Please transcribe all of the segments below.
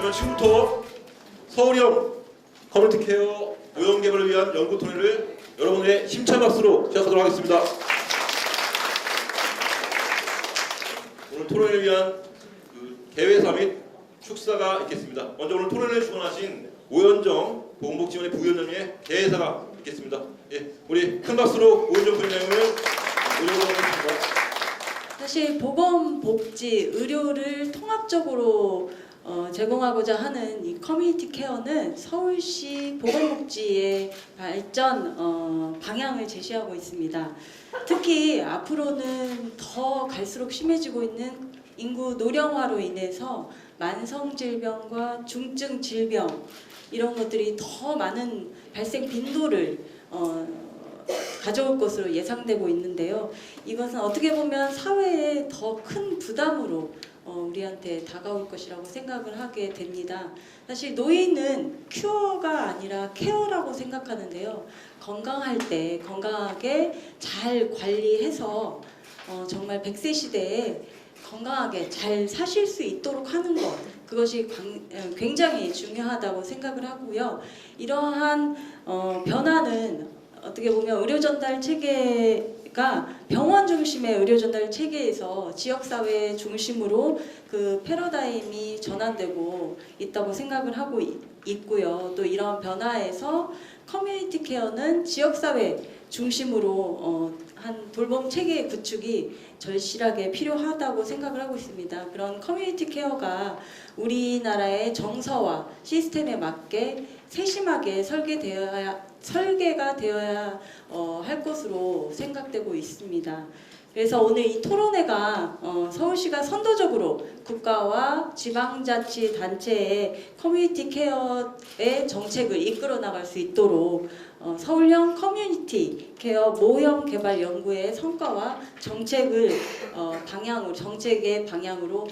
그러면 지금부터 서울형 커뮤니티 케어 모형 개발을 위한 연구 토론회를 여러분의 힘찬 박수로 시작하도록 하겠습니다. 오늘 토론회를 위한 개회사 및 축사가 있겠습니다. 먼저 오늘 토론회에 주관하신 오현정 보건복지원의 부위원장님의 개회사가 있겠습니다. 예, 우리 큰 박수로 오현정 부위원장님을 모셔보겠습니다. 사실 보건복지, 의료를 통합적으로 제공하고자 하는 이 커뮤니티 케어는 서울시 보건복지의 발전 방향을 제시하고 있습니다. 특히 앞으로는 더 갈수록 심해지고 있는 인구 노령화로 인해서 만성질병과 중증질병 이런 것들이 더 많은 발생 빈도를 가져올 것으로 예상되고 있는데요. 이것은 어떻게 보면 사회에 더 큰 부담으로 우리한테 다가올 것이라고 생각을 하게 됩니다. 사실 노인은 큐어가 아니라 케어라고 생각하는데요. 건강할 때 건강하게 잘 관리해서 정말 100세 시대에 건강하게 잘 사실 수 있도록 하는 것, 그것이 굉장히 중요하다고 생각을 하고요. 이러한 변화는 어떻게 보면 의료 전달 체계가 병원 중심의 의료 전달 체계에서 지역사회 중심으로 그 패러다임이 전환되고 있다고 생각을 하고 있고요. 또 이런 변화에서 커뮤니티 케어는 지역사회 중심으로 한 돌봄 체계의 구축이 절실하게 필요하다고 생각을 하고 있습니다. 그런 커뮤니티 케어가 우리나라의 정서와 시스템에 맞게 세심하게 설계가 되어야 할 것으로 생각되고 있습니다. 그래서 오늘 이 토론회가 서울시가 선도적으로 국가와 지방자치단체의 커뮤니티 케어의 정책을 이끌어 나갈 수 있도록 서울형 커뮤니티 케어 모형 개발 연구의 성과와 정책을 정책의 방향으로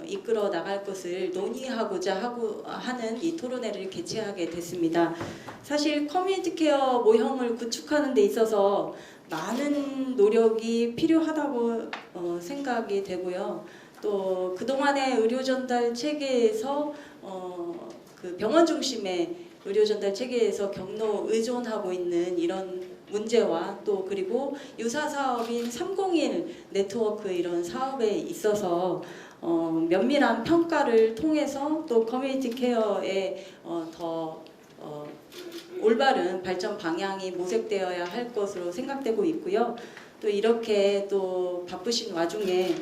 이끌어 나갈 것을 논의하고자 하는 이 토론회를 개최하게 됐습니다. 사실 커뮤니티 케어 모형을 구축하는 데 있어서 많은 노력이 필요하다고 생각이 되고요. 또 그동안의 의료 전달 체계에서 그 병원 중심의 의료 전달 체계에서 경로 의존하고 있는 이런 문제와 또 그리고 유사 사업인 301 네트워크 이런 사업에 있어서 면밀한 평가를 통해서 또 커뮤니티 케어에 더 올바른 발전 방향이 모색되어야 할 것으로 생각되고 있고요. 또 이렇게 또 바쁘신 와중에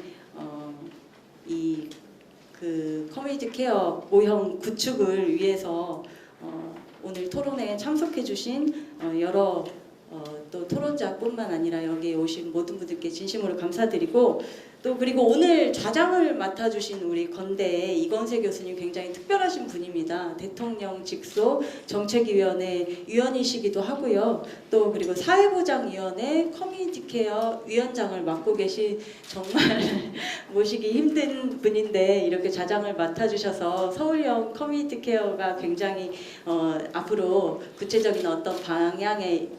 이 그 커뮤니티 케어 모형 구축을 위해서 오늘 토론회에 참석해 주신 여러 또 토론자뿐만 아니라 여기에 오신 모든 분들께 진심으로 감사드리고 또 그리고 오늘 좌장을 맡아주신 우리 건대의 이건세 교수님 굉장히 특별하신 분입니다. 대통령 직속 정책위원회 위원이시기도 하고요. 또 그리고 사회보장위원회 커뮤니티 케어 위원장을 맡고 계신 정말 모시기 힘든 분인데 이렇게 좌장을 맡아주셔서 서울형 커뮤니티 케어가 굉장히 앞으로 구체적인 어떤 방향에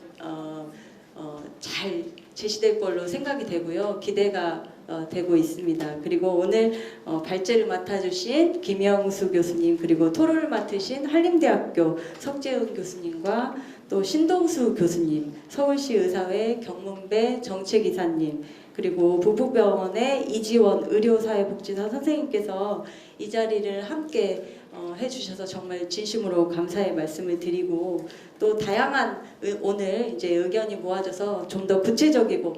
잘 제시될 걸로 생각이 되고요. 기대가 되고 있습니다. 그리고 오늘 발제를 맡아주신 김영수 교수님 그리고 토론을 맡으신 한림대학교 석재훈 교수님과 또 신동수 교수님, 서울시 의사회 경문배 정책이사님 그리고 부부병원의 이지원 의료사회복지사 선생님께서 이 자리를 함께 해주셔서 정말 진심으로 감사의 말씀을 드리고 또 다양한 오늘 이제 의견이 모아져서 좀 더 구체적이고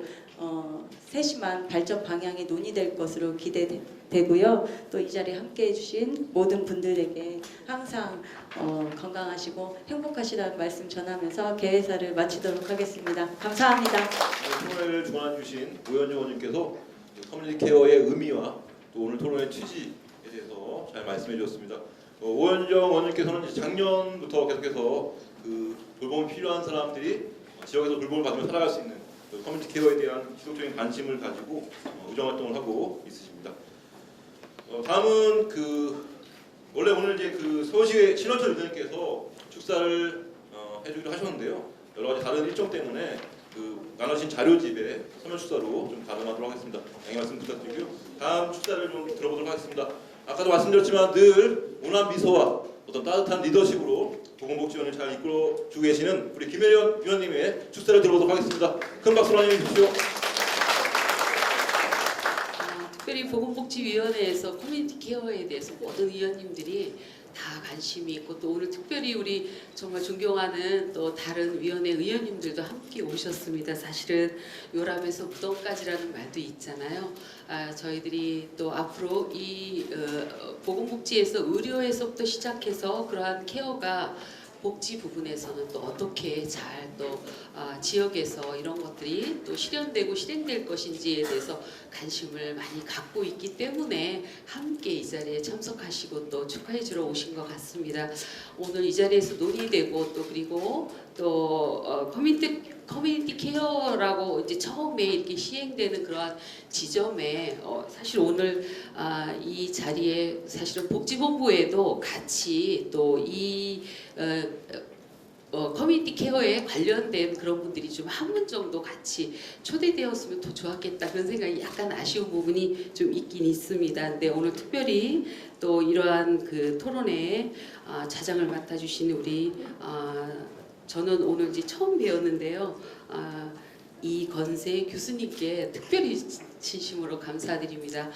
세심한 발전 방향이 논의될 것으로 기대되고요. 또 이 자리에 함께해 주신 모든 분들에게 항상 건강하시고 행복하시라는 말씀 전하면서 개회사를 마치도록 하겠습니다. 감사합니다. 토론회를 주관해 주신 오현정 의원님께서 커뮤니티 케어의 의미와 또 오늘 토론의 취지에 대해서 잘 말씀해 주셨습니다. 오현정 의원님께서는 작년부터 계속해서 그 돌봄이 필요한 사람들이 지역에서 돌봄을 받으며 살아갈 수 있는 커뮤니티 케어에 대한 지속적인 관심을 가지고 의정 활동을 하고 있으십니다. 다음은 원래 오늘 이제 서울시 신원철 의원님께서 축사를 해주기로 하셨는데요. 여러 가지 다른 일정 때문에 나눠진 자료집에 서면 축사로 좀 가능하도록 하겠습니다. 양해 말씀 부탁드리고요. 다음 축사를 좀 들어보도록 하겠습니다. 아까도 말씀드렸지만 늘 온화한 미소와 어떤 따뜻한 리더십으로 보건복지원을 잘 이끌어주고 계시는 우리 김혜련 위원님의 축사를 들어보도록 하겠습니다. 큰 박수로 환영해 주십시오. 특별히 보건복지위원회에서 커뮤니티 케어에 대해서 모든 위원님들이 다 관심이 있고 또 오늘 특별히 우리 정말 존경하는 또 다른 위원회 의원님들도 함께 오셨습니다. 사실은 요람에서 무덤까지라는 말도 있잖아요. 저희들이 또 앞으로 이 보건복지에서 의료에서부터 시작해서 그러한 케어가 복지 부분에서는 또 어떻게 잘 또 지역에서 이런 것들이 또 실현되고 실행될 것인지에 대해서 관심을 많이 갖고 있기 때문에 함께 이 자리에 참석하시고 또 축하해 주러 오신 것 같습니다. 오늘 이 자리에서 논의되고 또 그리고 또 커뮤니티 케어라고 이제 처음에 이렇게 시행되는 그러한 지점에 사실 오늘 이 자리에 사실은 복지본부에도 같이 또이 커뮤니티 케어에 관련된 그런 분들이 좀 한 분 정도 같이 초대되었으면 더 좋았겠다 그런 생각이 약간 아쉬운 부분이 좀 있긴 있습니다. 근데 오늘 특별히 또 이러한 그 토론에 자장을 맡아주신 우리 저는 오늘 이제 처음 배웠는데요. 이건세 교수님께 특별히 진심으로 감사드립니다.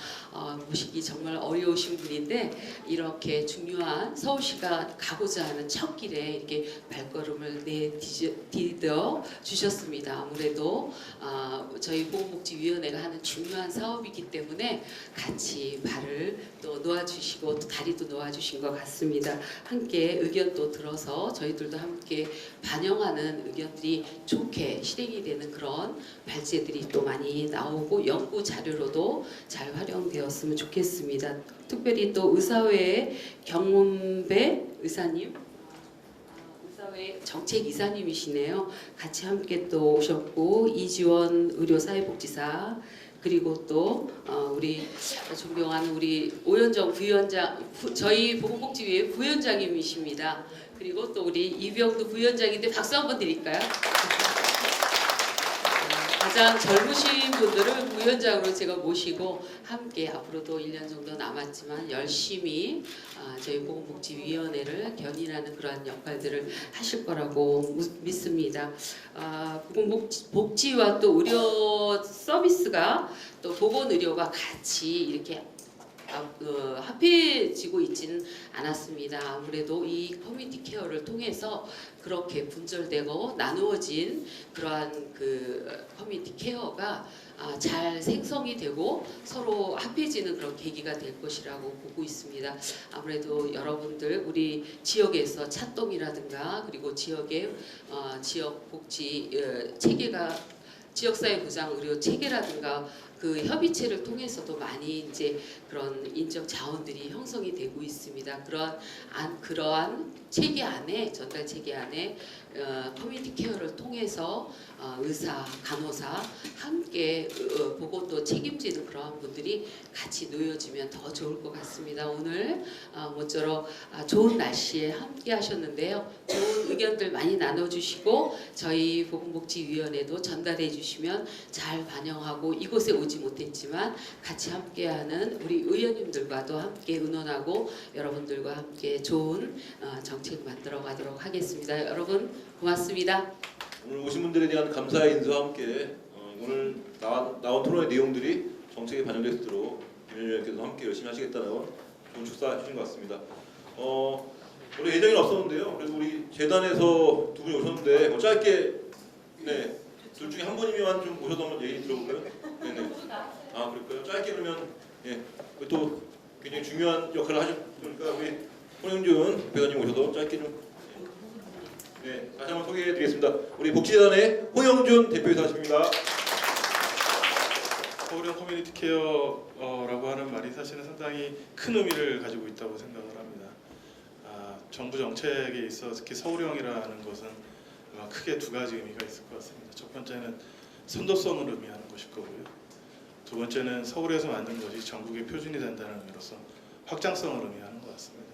모시기 정말 어려우신 분인데 이렇게 중요한 서울시가 가고자 하는 첫 길에 이렇게 발걸음을 내디뎌 주셨습니다. 아무래도 저희 보건복지위원회가 하는 중요한 사업이기 때문에 같이 발을 또 놓아주시고 또 다리도 놓아주신 것 같습니다. 함께 의견도 들어서 저희들도 함께 반영하는 의견들이 좋게 실행이 되는 그런 발제들이 또 많이 나오고 연구 자료로도 잘 활용되었으면 좋겠습니다. 특별히 또 의사회 경문배 의사님, 의사회 정책 이사님이시네요. 같이 함께 또 오셨고 이지원 의료사회복지사 그리고 또 우리 존경하는 우리 오현정 부위원장, 저희 보건복지위의 부위원장님이십니다. 그리고 또 우리 이병두 부위원장인데 박수 한번 드릴까요? 가장 젊으신 분들을 부위원장으로 제가 모시고 함께 앞으로도 1년 정도 남았지만 열심히 저희 보건복지위원회를 견인하는 그러한 역할들을 하실 거라고 믿습니다. 보건복지와 또 의료 서비스가 또 보건의료가 같이 이렇게 합해지고 있지는 않았습니다. 아무래도 이 커뮤니티 케어를 통해서 그렇게 분절되고 나누어진 그러한 그 커뮤니티 케어가 잘 생성이 되고 서로 합해지는 그런 계기가 될 것이라고 보고 있습니다. 아무래도 여러분들 우리 지역에서 차동이라든가 그리고 지역의 지역 복지 체계가 지역사회보장 의료 체계라든가 그 협의체를 통해서도 많이 이제 그런 인적 자원들이 형성이 되고 있습니다. 그러한 체계 안에 전달 체계 안에 커뮤니티 케어를 통해서 의사, 간호사 함께 보고 또 책임지는 그러한 분들이 같이 놓여지면 더 좋을 것 같습니다. 오늘 모쪼록 좋은 날씨에 함께 하셨는데요. 좋은 의견들 많이 나눠주시고 저희 보건복지위원회도 전달해 주시면 잘 반영하고 이곳에 오지 못했지만 같이 함께하는 우리 의원님들과도 함께 의논하고 여러분들과 함께 좋은 정책 만들어 가도록 하겠습니다. 여러분 고맙습니다. 오늘 오신 분들에 대한 감사의 인사와 함께 오늘 나온 토론의 내용들이 정책에 반영될 수 있도록 김현주 의원께서 함께 열심히 하시겠다는 좋은 축사 해주신 것 같습니다. 원래 예정이 없었는데요. 그래도 우리 재단에서 두 분이 오셨는데 뭐 짧게 둘 중에 한 분이면 좀 오셔서 한번 얘기 들어볼까요? 네네. 그럴까요? 짧게 그러면 또 굉장히 중요한 역할을 하셨으니까 우리 홍영준 배관님 오셔서 짧게 좀 다시 한번 소개해드리겠습니다. 우리 복지재단의 홍영준 대표이사십니다. 서울형 커뮤니티 케어라고 하는 말이 사실은 상당히 큰 의미를 가지고 있다고 생각을 합니다. 정부 정책에 있어서 특히 서울형이라는 것은 아마 크게 두 가지 의미가 있을 것 같습니다. 첫 번째는 선도성을 의미하는 것일 거고요. 두 번째는 서울에서 만든 것이 전국의 표준이 된다는 의미로서 확장성을 의미하는 것 같습니다.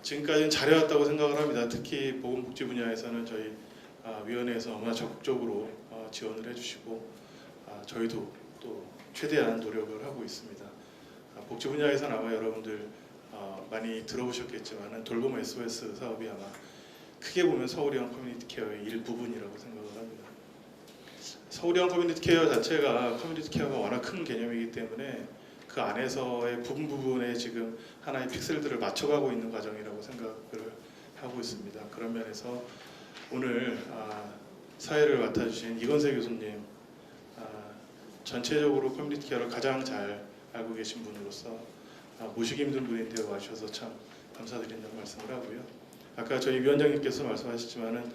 지금까지는 잘해왔다고 생각을 합니다. 특히 보건복지 분야에서는 저희 위원회에서 너무나 적극적으로 지원을 해주시고 저희도 또 최대한 노력을 하고 있습니다. 복지 분야에서는 아마 여러분들 많이 들어보셨겠지만 돌봄 SOS 사업이 아마 크게 보면 서울형 커뮤니티 케어의 일부분이라고 생각을 합니다. 서울형 커뮤니티 케어 자체가 커뮤니티 케어가 워낙 큰 개념이기 때문에 그 안에서의 부분에 지금 하나의 픽셀들을 맞춰가고 있는 과정이라고 생각을 하고 있습니다. 그런 면에서 오늘 사회를 맡아주신 이건세 교수님, 전체적으로 커뮤니티 케어를 가장 잘 알고 계신 분으로서 모시기 힘든 분인데 와주셔서 참 감사드린다는 말씀을 하고요. 아까 저희 위원장님께서 말씀하셨지만은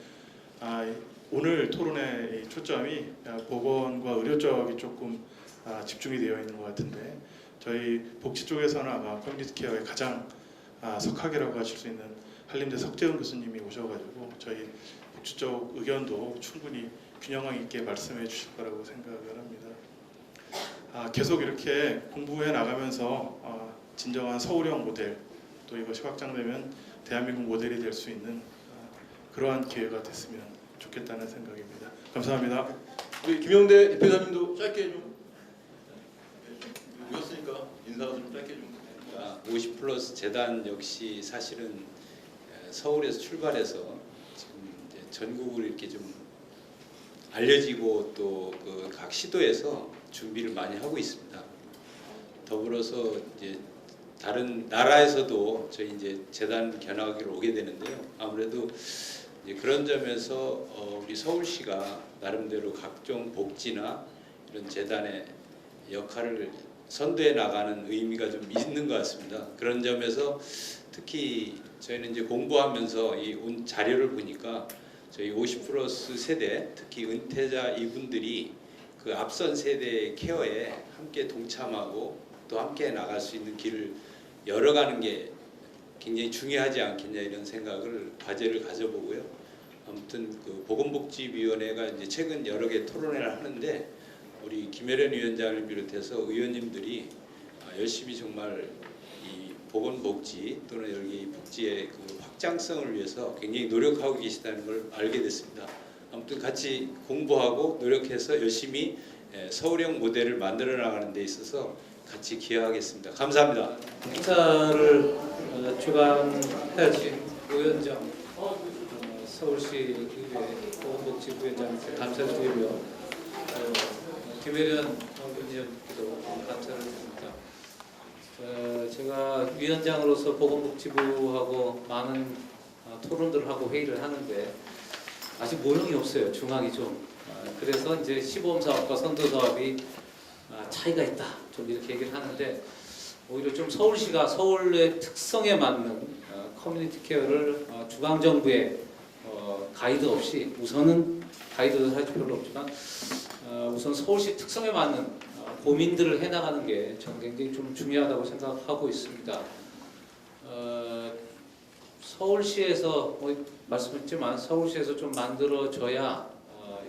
오늘 토론의 이 초점이 보건과 의료 쪽이 조금 집중이 되어 있는 것 같은데 저희 복지 쪽에서는 아마 커뮤니티 케어의 가장 석학이라고 하실 수 있는 한림대 석재훈 교수님이 오셔가지고 저희 복지 쪽 의견도 충분히 균형 있게 말씀해 주실 거라고 생각을 합니다. 계속 이렇게 공부해 나가면서 진정한 서울형 모델 또 이것이 확장되면 대한민국 모델이 될 수 있는 그러한 기회가 됐으면 좋겠다는 생각입니다. 감사합니다. 우리 김영대 대표님도 짧게 좀 오셨으니까 인사가 좀 짧게 좀. 50+ 재단 역시 사실은 서울에서 출발해서 지금 이제 전국을 이렇게 좀 알려지고 또 그 각 시도에서 준비를 많이 하고 있습니다. 더불어서 이제 다른 나라에서도 저희 이제 재단 견학으로 오게 되는데요. 아무래도 이제 그런 점에서 우리 서울시가 나름대로 각종 복지나 이런 재단의 역할을 선도해 나가는 의미가 좀 있는 것 같습니다. 그런 점에서 특히 저희는 이제 공부하면서 이 온 자료를 보니까 저희 50+ 세대, 특히 은퇴자 이분들이 그 앞선 세대의 케어에 함께 동참하고 또 함께 나갈 수 있는 길을 열어가는 게 굉장히 중요하지 않겠냐 이런 생각을 과제를 가져보고요. 아무튼 그 보건복지위원회가 이제 최근 여러 개 토론회를 하는데 우리 김혜련 위원장을 비롯해서 의원님들이 열심히 정말 이 보건복지 또는 여기 복지의 그 확장성을 위해서 굉장히 노력하고 계시다는 걸 알게 됐습니다. 아무튼 같이 공부하고 노력해서 열심히 서울형 모델을 만들어 나가는 데 있어서 같이 기여하겠습니다. 감사합니다. 행사를 주관해야지 위원장 서울시 의회 보건복지부위원장님께 감사드리고요. 김혜련 위원님께도 감사를 드립니다. 제가 위원장으로서 보건복지부하고 많은 토론들을 하고 회의를 하는데 아직 모형이 없어요. 중앙이 좀. 그래서 이제 시범사업과 선도사업이 차이가 있다. 좀 이렇게 얘기를 하는데 오히려 좀 서울시가 서울의 특성에 맞는 커뮤니티 케어를 중앙정부의 가이드 없이 우선은 가이드도 사실 별로 없지만 우선 서울시 특성에 맞는 고민들을 해나가는 게 저는 굉장히 좀 중요하다고 생각하고 있습니다. 서울시에서 말씀했지만 서울시에서 좀 만들어져야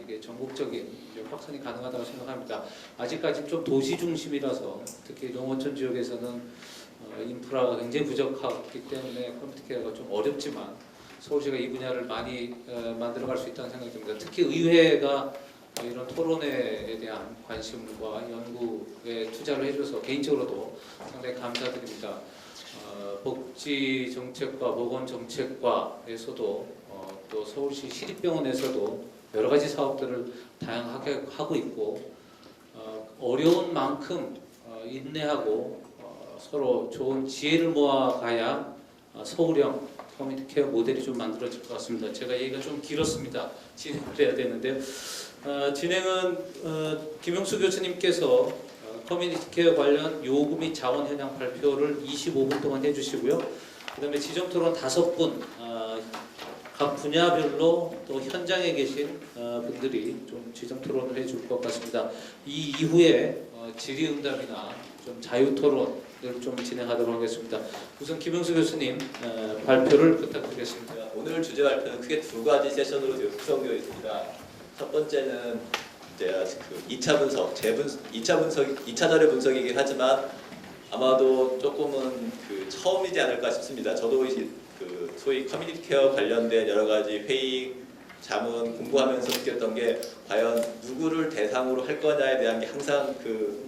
이게 전국적인 확산이 가능하다고 생각합니다. 아직까지 좀 도시 중심이라서 특히 농어촌 지역에서는 인프라가 굉장히 부족하기 때문에 커뮤니티 케어가 좀 어렵지만 서울시가 이 분야를 많이 만들어갈 수 있다는 생각이 듭니다. 특히 의회가 이런 토론회에 대한 관심과 연구에 투자를 해줘서 개인적으로도 상당히 감사드립니다. 복지 정책과 보건 정책과에서도 또 서울시 시립병원에서도 여러 가지 사업들을 다양하게 하고 있고 어려운 만큼 인내하고 서로 좋은 지혜를 모아가야 서울형 커뮤니티 케어 모델이 좀 만들어질 것 같습니다. 제가 얘기가 좀 길었습니다. 진행을 해야 되는데요. 진행은 김용수 교수님께서 커뮤니티 케어 관련 요구 및 자원 현황 발표를 25분 동안 해주시고요. 그 다음에 지점 토론 5분, 각 분야별로 또 현장에 계신 분들이 좀 지점 토론을 해줄 것 같습니다. 이 이후에 질의응답이나 좀 자유토론을 좀 진행하도록 하겠습니다. 우선 김용수 교수님 발표를 부탁드리겠습니다. 오늘 주제 발표는 크게 2가지 세션으로 구성되어 있습니다. 첫 번째는 제가 그 2차 분석, 2차 자료 분석이긴 하지만 아마도 조금은 그 처음이지 않을까 싶습니다. 저도 그 소위 커뮤니티 케어 관련된 여러 가지 회의, 자문 공부하면서 느꼈던 게 과연 누구를 대상으로 할 거냐에 대한 게 항상 그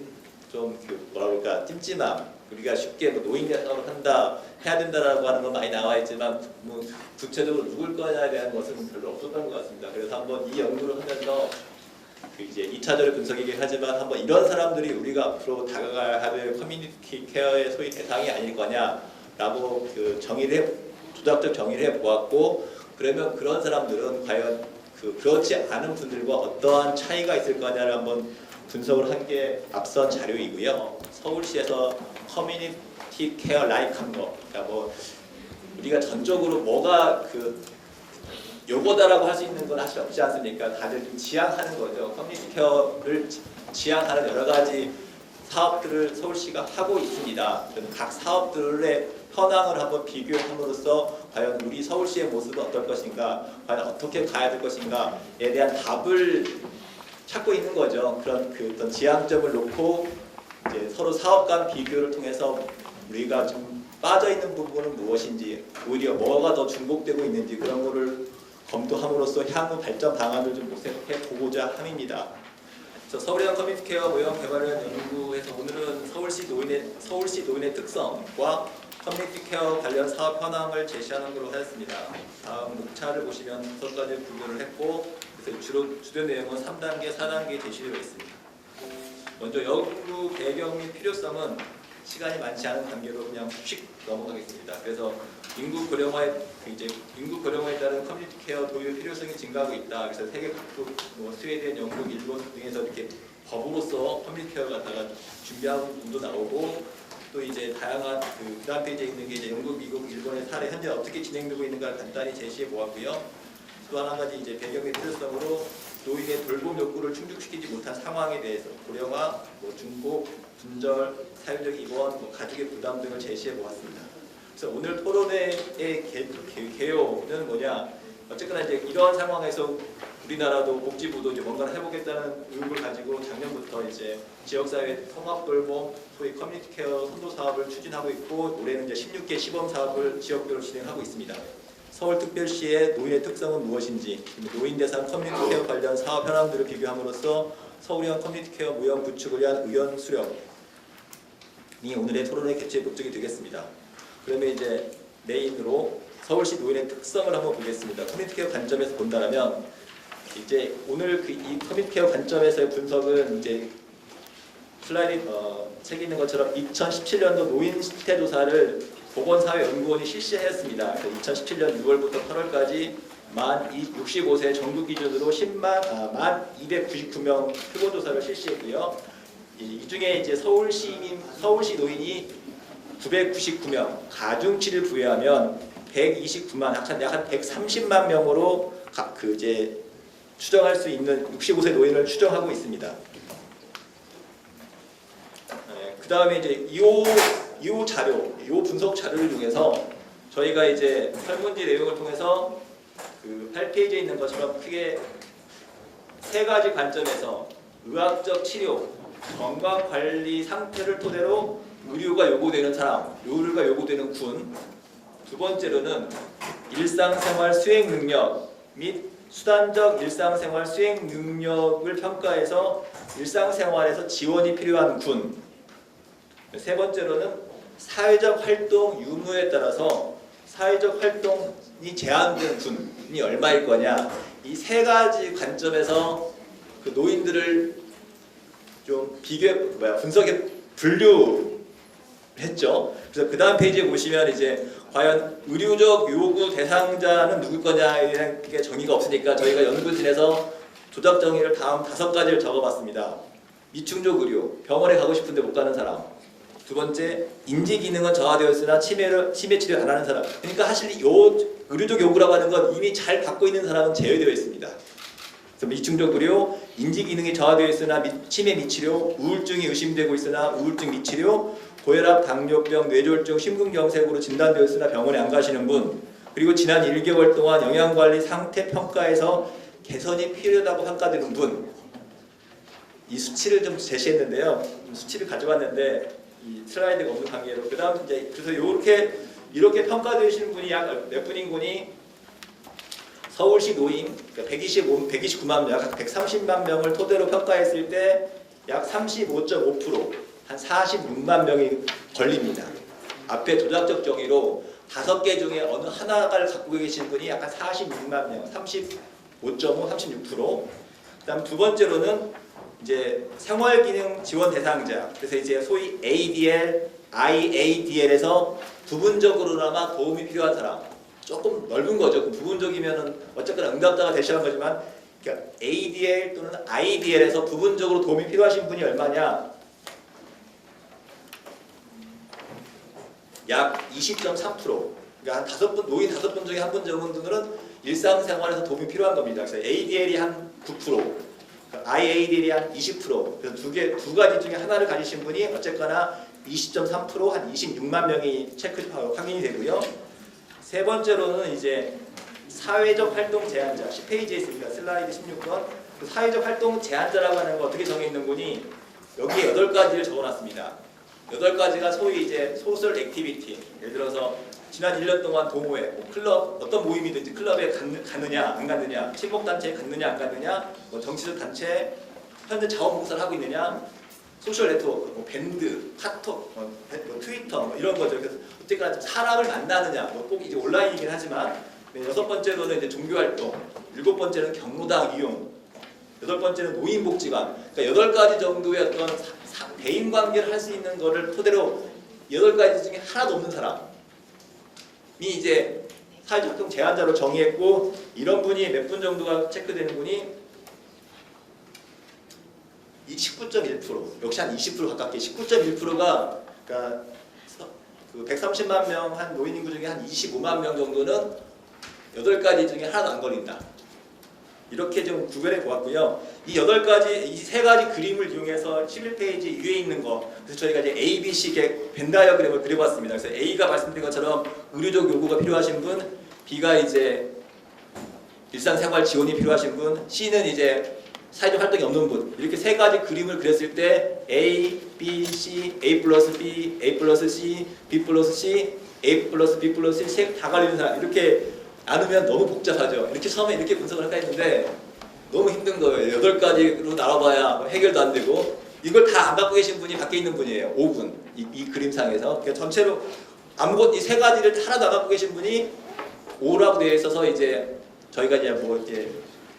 좀 그 뭐라 그럴까 찜찜함, 우리가 쉽게 뭐 노인 대상으로 한다, 해야 된다라고 하는 건 많이 나와 있지만 뭐 구체적으로 누굴 거냐에 대한 것은 별로 없었던 것 같습니다. 그래서 한번 이 연구를 하면서 그 이제 2차적으로 분석이긴 하지만 한번 이런 사람들이 우리가 앞으로 다가가야 할 커뮤니티 케어의 소위 대상이 아닐 거냐라고 그 조작적 정의를 해보았고, 그러면 그런 사람들은 과연 그렇지 않은 분들과 어떠한 차이가 있을 거냐를 한번 분석을 한 게 앞선 자료이고요. 서울시에서 커뮤니티 케어 라이크한 거, 그러니까 뭐 우리가 전적으로 뭐가 요거다라고 할 수 있는 건 사실 없지 않습니까? 다들 좀 지향하는 거죠. 커뮤니티 케어를 지향하는 여러 가지 사업들을 서울시가 하고 있습니다. 각 사업들의 현황을 한번 비교함으로써 과연 우리 서울시의 모습은 어떨 것인가, 과연 어떻게 가야 될 것인가에 대한 답을 찾고 있는 거죠. 그런 어떤 지향점을 놓고 이제 서로 사업 간 비교를 통해서 우리가 좀 빠져 있는 부분은 무엇인지, 오히려 뭐가 더 중복되고 있는지 그런 거를 검토함으로써 향후 발전 방안을 좀 모색해 보고자 함입니다. 서울형 커뮤니티 케어 모형 개발을 위한 연구에서 오늘은 서울시 노인의 특성과 커뮤니티 케어 관련 사업 현황을 제시하는 걸로 하였습니다. 다음 목차를 보시면 5가지 분류를 했고, 그래서 주요 내용은 3단계, 4단계 제시되어 있습니다. 먼저 연구 배경 및 필요성은 시간이 많지 않은 단계로 그냥 휙 넘어가겠습니다. 그래서 인구 고령화에 따른 커뮤니티 케어 도입 필요성이 증가하고 있다. 그래서 세계 각국, 스웨덴, 영국, 일본 등에서 이렇게 법으로서 커뮤니티 케어 갖다가 준비한 분도 나오고, 또 이제 다양한 그다음 페이지에 있는 게 이제 영국, 미국, 일본의 사례 현재 어떻게 진행되고 있는가를 간단히 제시해 보았고요. 또 한 가지 이제 배경 및 필요성으로 노인의 돌봄 욕구를 충족시키지 못한 상황에 대해서 고령화, 중복, 분절, 사회적 입원, 가족의 부담 등을 제시해 보았습니다. 그래서 오늘 토론회의 개요는 뭐냐? 어쨌거나 이제 이러한 상황에서 우리나라도 복지부도 이제 뭔가를 해보겠다는 의욕을 가지고 작년부터 이제 지역사회 통합 돌봄, 소위 커뮤니티 케어 선도 사업을 추진하고 있고, 올해는 이제 16개 시범 사업을 지역별로 진행하고 있습니다. 서울특별시의 노인의 특성은 무엇인지, 노인 대상 커뮤니티 케어 관련 사업 현황들을 비교함으로써 서울형 커뮤니티 케어 모형 구축을 위한 의견 수렴이 오늘의 토론의 개최 목적이 되겠습니다. 그러면 이제 메인으로 서울시 노인의 특성을 한번 보겠습니다. 커뮤니티 케어 관점에서 본다면 이제 오늘 이 커뮤니티 케어 관점에서의 분석은 이제 슬라이드 책에 있는 것처럼 2017년도 노인 실태 조사를 보건사회연구원이 실시했습니다. 2017년 6월부터 8월까지 만 65세 전국 기준으로 1만 299명 표본조사를 실시했고요. 이 중에 이제 서울시 노인이 999명, 가중치를 부여하면 129만, 약 한 130만 명으로 이제 추정할 수 있는 65세 노인을 추정하고 있습니다. 그 다음에 이제 이 분석 자료를 통해서 저희가 이제 설문지 내용을 통해서 8페이지에 있는 것처럼 크게 3가지 관점에서 의학적 치료, 건강관리 상태를 토대로 의료가 요구되는 사람, 의료가 요구되는 군, 두 번째로는 일상생활 수행 능력 및 수단적 일상생활 수행 능력을 평가해서 일상생활에서 지원이 필요한 군, 세 번째로는 사회적 활동 유무에 따라서 사회적 활동이 제한된 군이 얼마일 거냐, 이 3가지 관점에서 그 노인들을 좀 분석해 분류했죠. 그래서 그 다음 페이지에 보시면 이제 과연 의료적 요구 대상자는 누굴 거냐에 대한 게 정의가 없으니까 저희가 연구진에서 조작 정의를 다음 5가지를 적어봤습니다. 미충족 의료, 병원에 가고 싶은데 못 가는 사람. 두 번째, 인지 기능은 저하되어 있으나 치매 치료 안 하는 사람. 그러니까 사실 요 의료적 요구라고 하는 건 이미 잘 받고 있는 사람은 제외되어 있습니다. 그래서 미충족 의료, 인지 기능이 저하되어 있으나 치매 미치료, 우울증이 의심되고 있으나 우울증 미치료, 고혈압, 당뇨병, 뇌졸중, 심근경색으로 진단되어 있으나 병원에 안 가시는 분, 그리고 지난 1개월 동안 영양관리 상태 평가에서 개선이 필요하다고 평가되는 분. 이 수치를 좀 제시했는데요. 수치를 가져왔는데 이 슬라이드가 없는 관계로 그다음 이제 그래서 이렇게 평가되시는 분이 약 몇 분인 분이 서울시 노인 129만 명, 약 130만 명을 토대로 평가했을 때 약 35.5%, 한 46만 명이 걸립니다. 앞에 조작적 정의로 5개 중에 어느 하나를 갖고 계신 분이 약간 46만 명, 35.5, 36%. 그다음 두 번째로는 이제 생활기능 지원 대상자. 그래서 이제 소위 ADL, IADL에서 부분적으로나마 도움이 필요한 사람. 조금 넓은 거죠. 부분적이면은 어쨌거나 응답자가 되셔야 하는 거지만, 그러니까 ADL 또는 IDL에서 부분적으로 도움이 필요하신 분이 얼마냐? 약 20.3%. 그러니까 한 5분, 노인 5분 중에 1분 정도는 일상생활에서 도움이 필요한 겁니다. 그래서 ADL이 한 9%, IADL이 한 20%. 그래서 두 가지 중에 하나를 가지신 분이 어쨌거나 20.3%, 한 26만 명이 확인이 되고요. 세 번째로는 이제 사회적 활동 제한자, 10페이지에 있습니다. 슬라이드 16번. 그 사회적 활동 제한자라고 하는 거 어떻게 정해 있는 분이 여기에 8가지를 적어놨습니다. 8가지가 소위 이제 소셜 액티비티. 예를 들어서 지난 1년 동안 동호회, 뭐 클럽, 어떤 모임이든지 클럽에 갔느냐 안 갔느냐, 친목단체에 갔느냐 안 갔느냐, 뭐 정치적 단체, 현재 자원봉사를 하고 있느냐, 소셜 네트워크, 뭐 밴드, 카톡, 뭐 트위터 뭐 이런 거죠. 그래서 어쨌거나 사람을 만나느냐, 뭐 꼭 이제 온라인이긴 하지만, 6번째로는 이제 종교활동, 7번째는 경로당 이용, 8번째는 노인복지관. 그러니까 8가지 정도의 어떤 대인관계를 할 수 있는 거를 토대로 8가지 중에 하나도 없는 사람이 이제 사회적 활동 제한자로 정의했고, 이런 분이 몇 분 정도가 체크되는 분이 19.1%, 역시 한 20% 가깝게 19.1%가 그러니까 그 130만 명 한 노인 인구 중에 한 25만 명 정도는 8가지 중에 하나도 안 걸린다. 이렇게 좀 구별해 보았고요. 이 8가지, 이 3가지 그림을 이용해서 11페이지 위에 있는 거, 그래서 저희가 이제 A, B, C 벤 다이어그램을 그려봤습니다. 그래서 A가 말씀드린 것처럼 의료적 요구가 필요하신 분, B가 이제 일상생활 지원이 필요하신 분, C는 이제 사회적 활동이 없는 분. 이렇게 3가지 그림을 그렸을 때 A, B, C, A 플러스 B, A 플러스 C, B 플러스 C, A 플러스 B 플러스 C 다 갈리는 사람. 이렇게 나누면 너무 복잡하죠. 이렇게 처음에 이렇게 분석을 할까 했는데 너무 힘든 거예요. 8가지로 나눠봐야 해결도 안 되고, 이걸 다 안 갖고 계신 분이 밖에 있는 분이에요. 5분. 이 그림상에서. 그러니까 전체로 아무것도 이 3가지를 하나도 안 갖고 계신 분이 5라고 되어 있어서 이제 저희가 이제 뭐 이제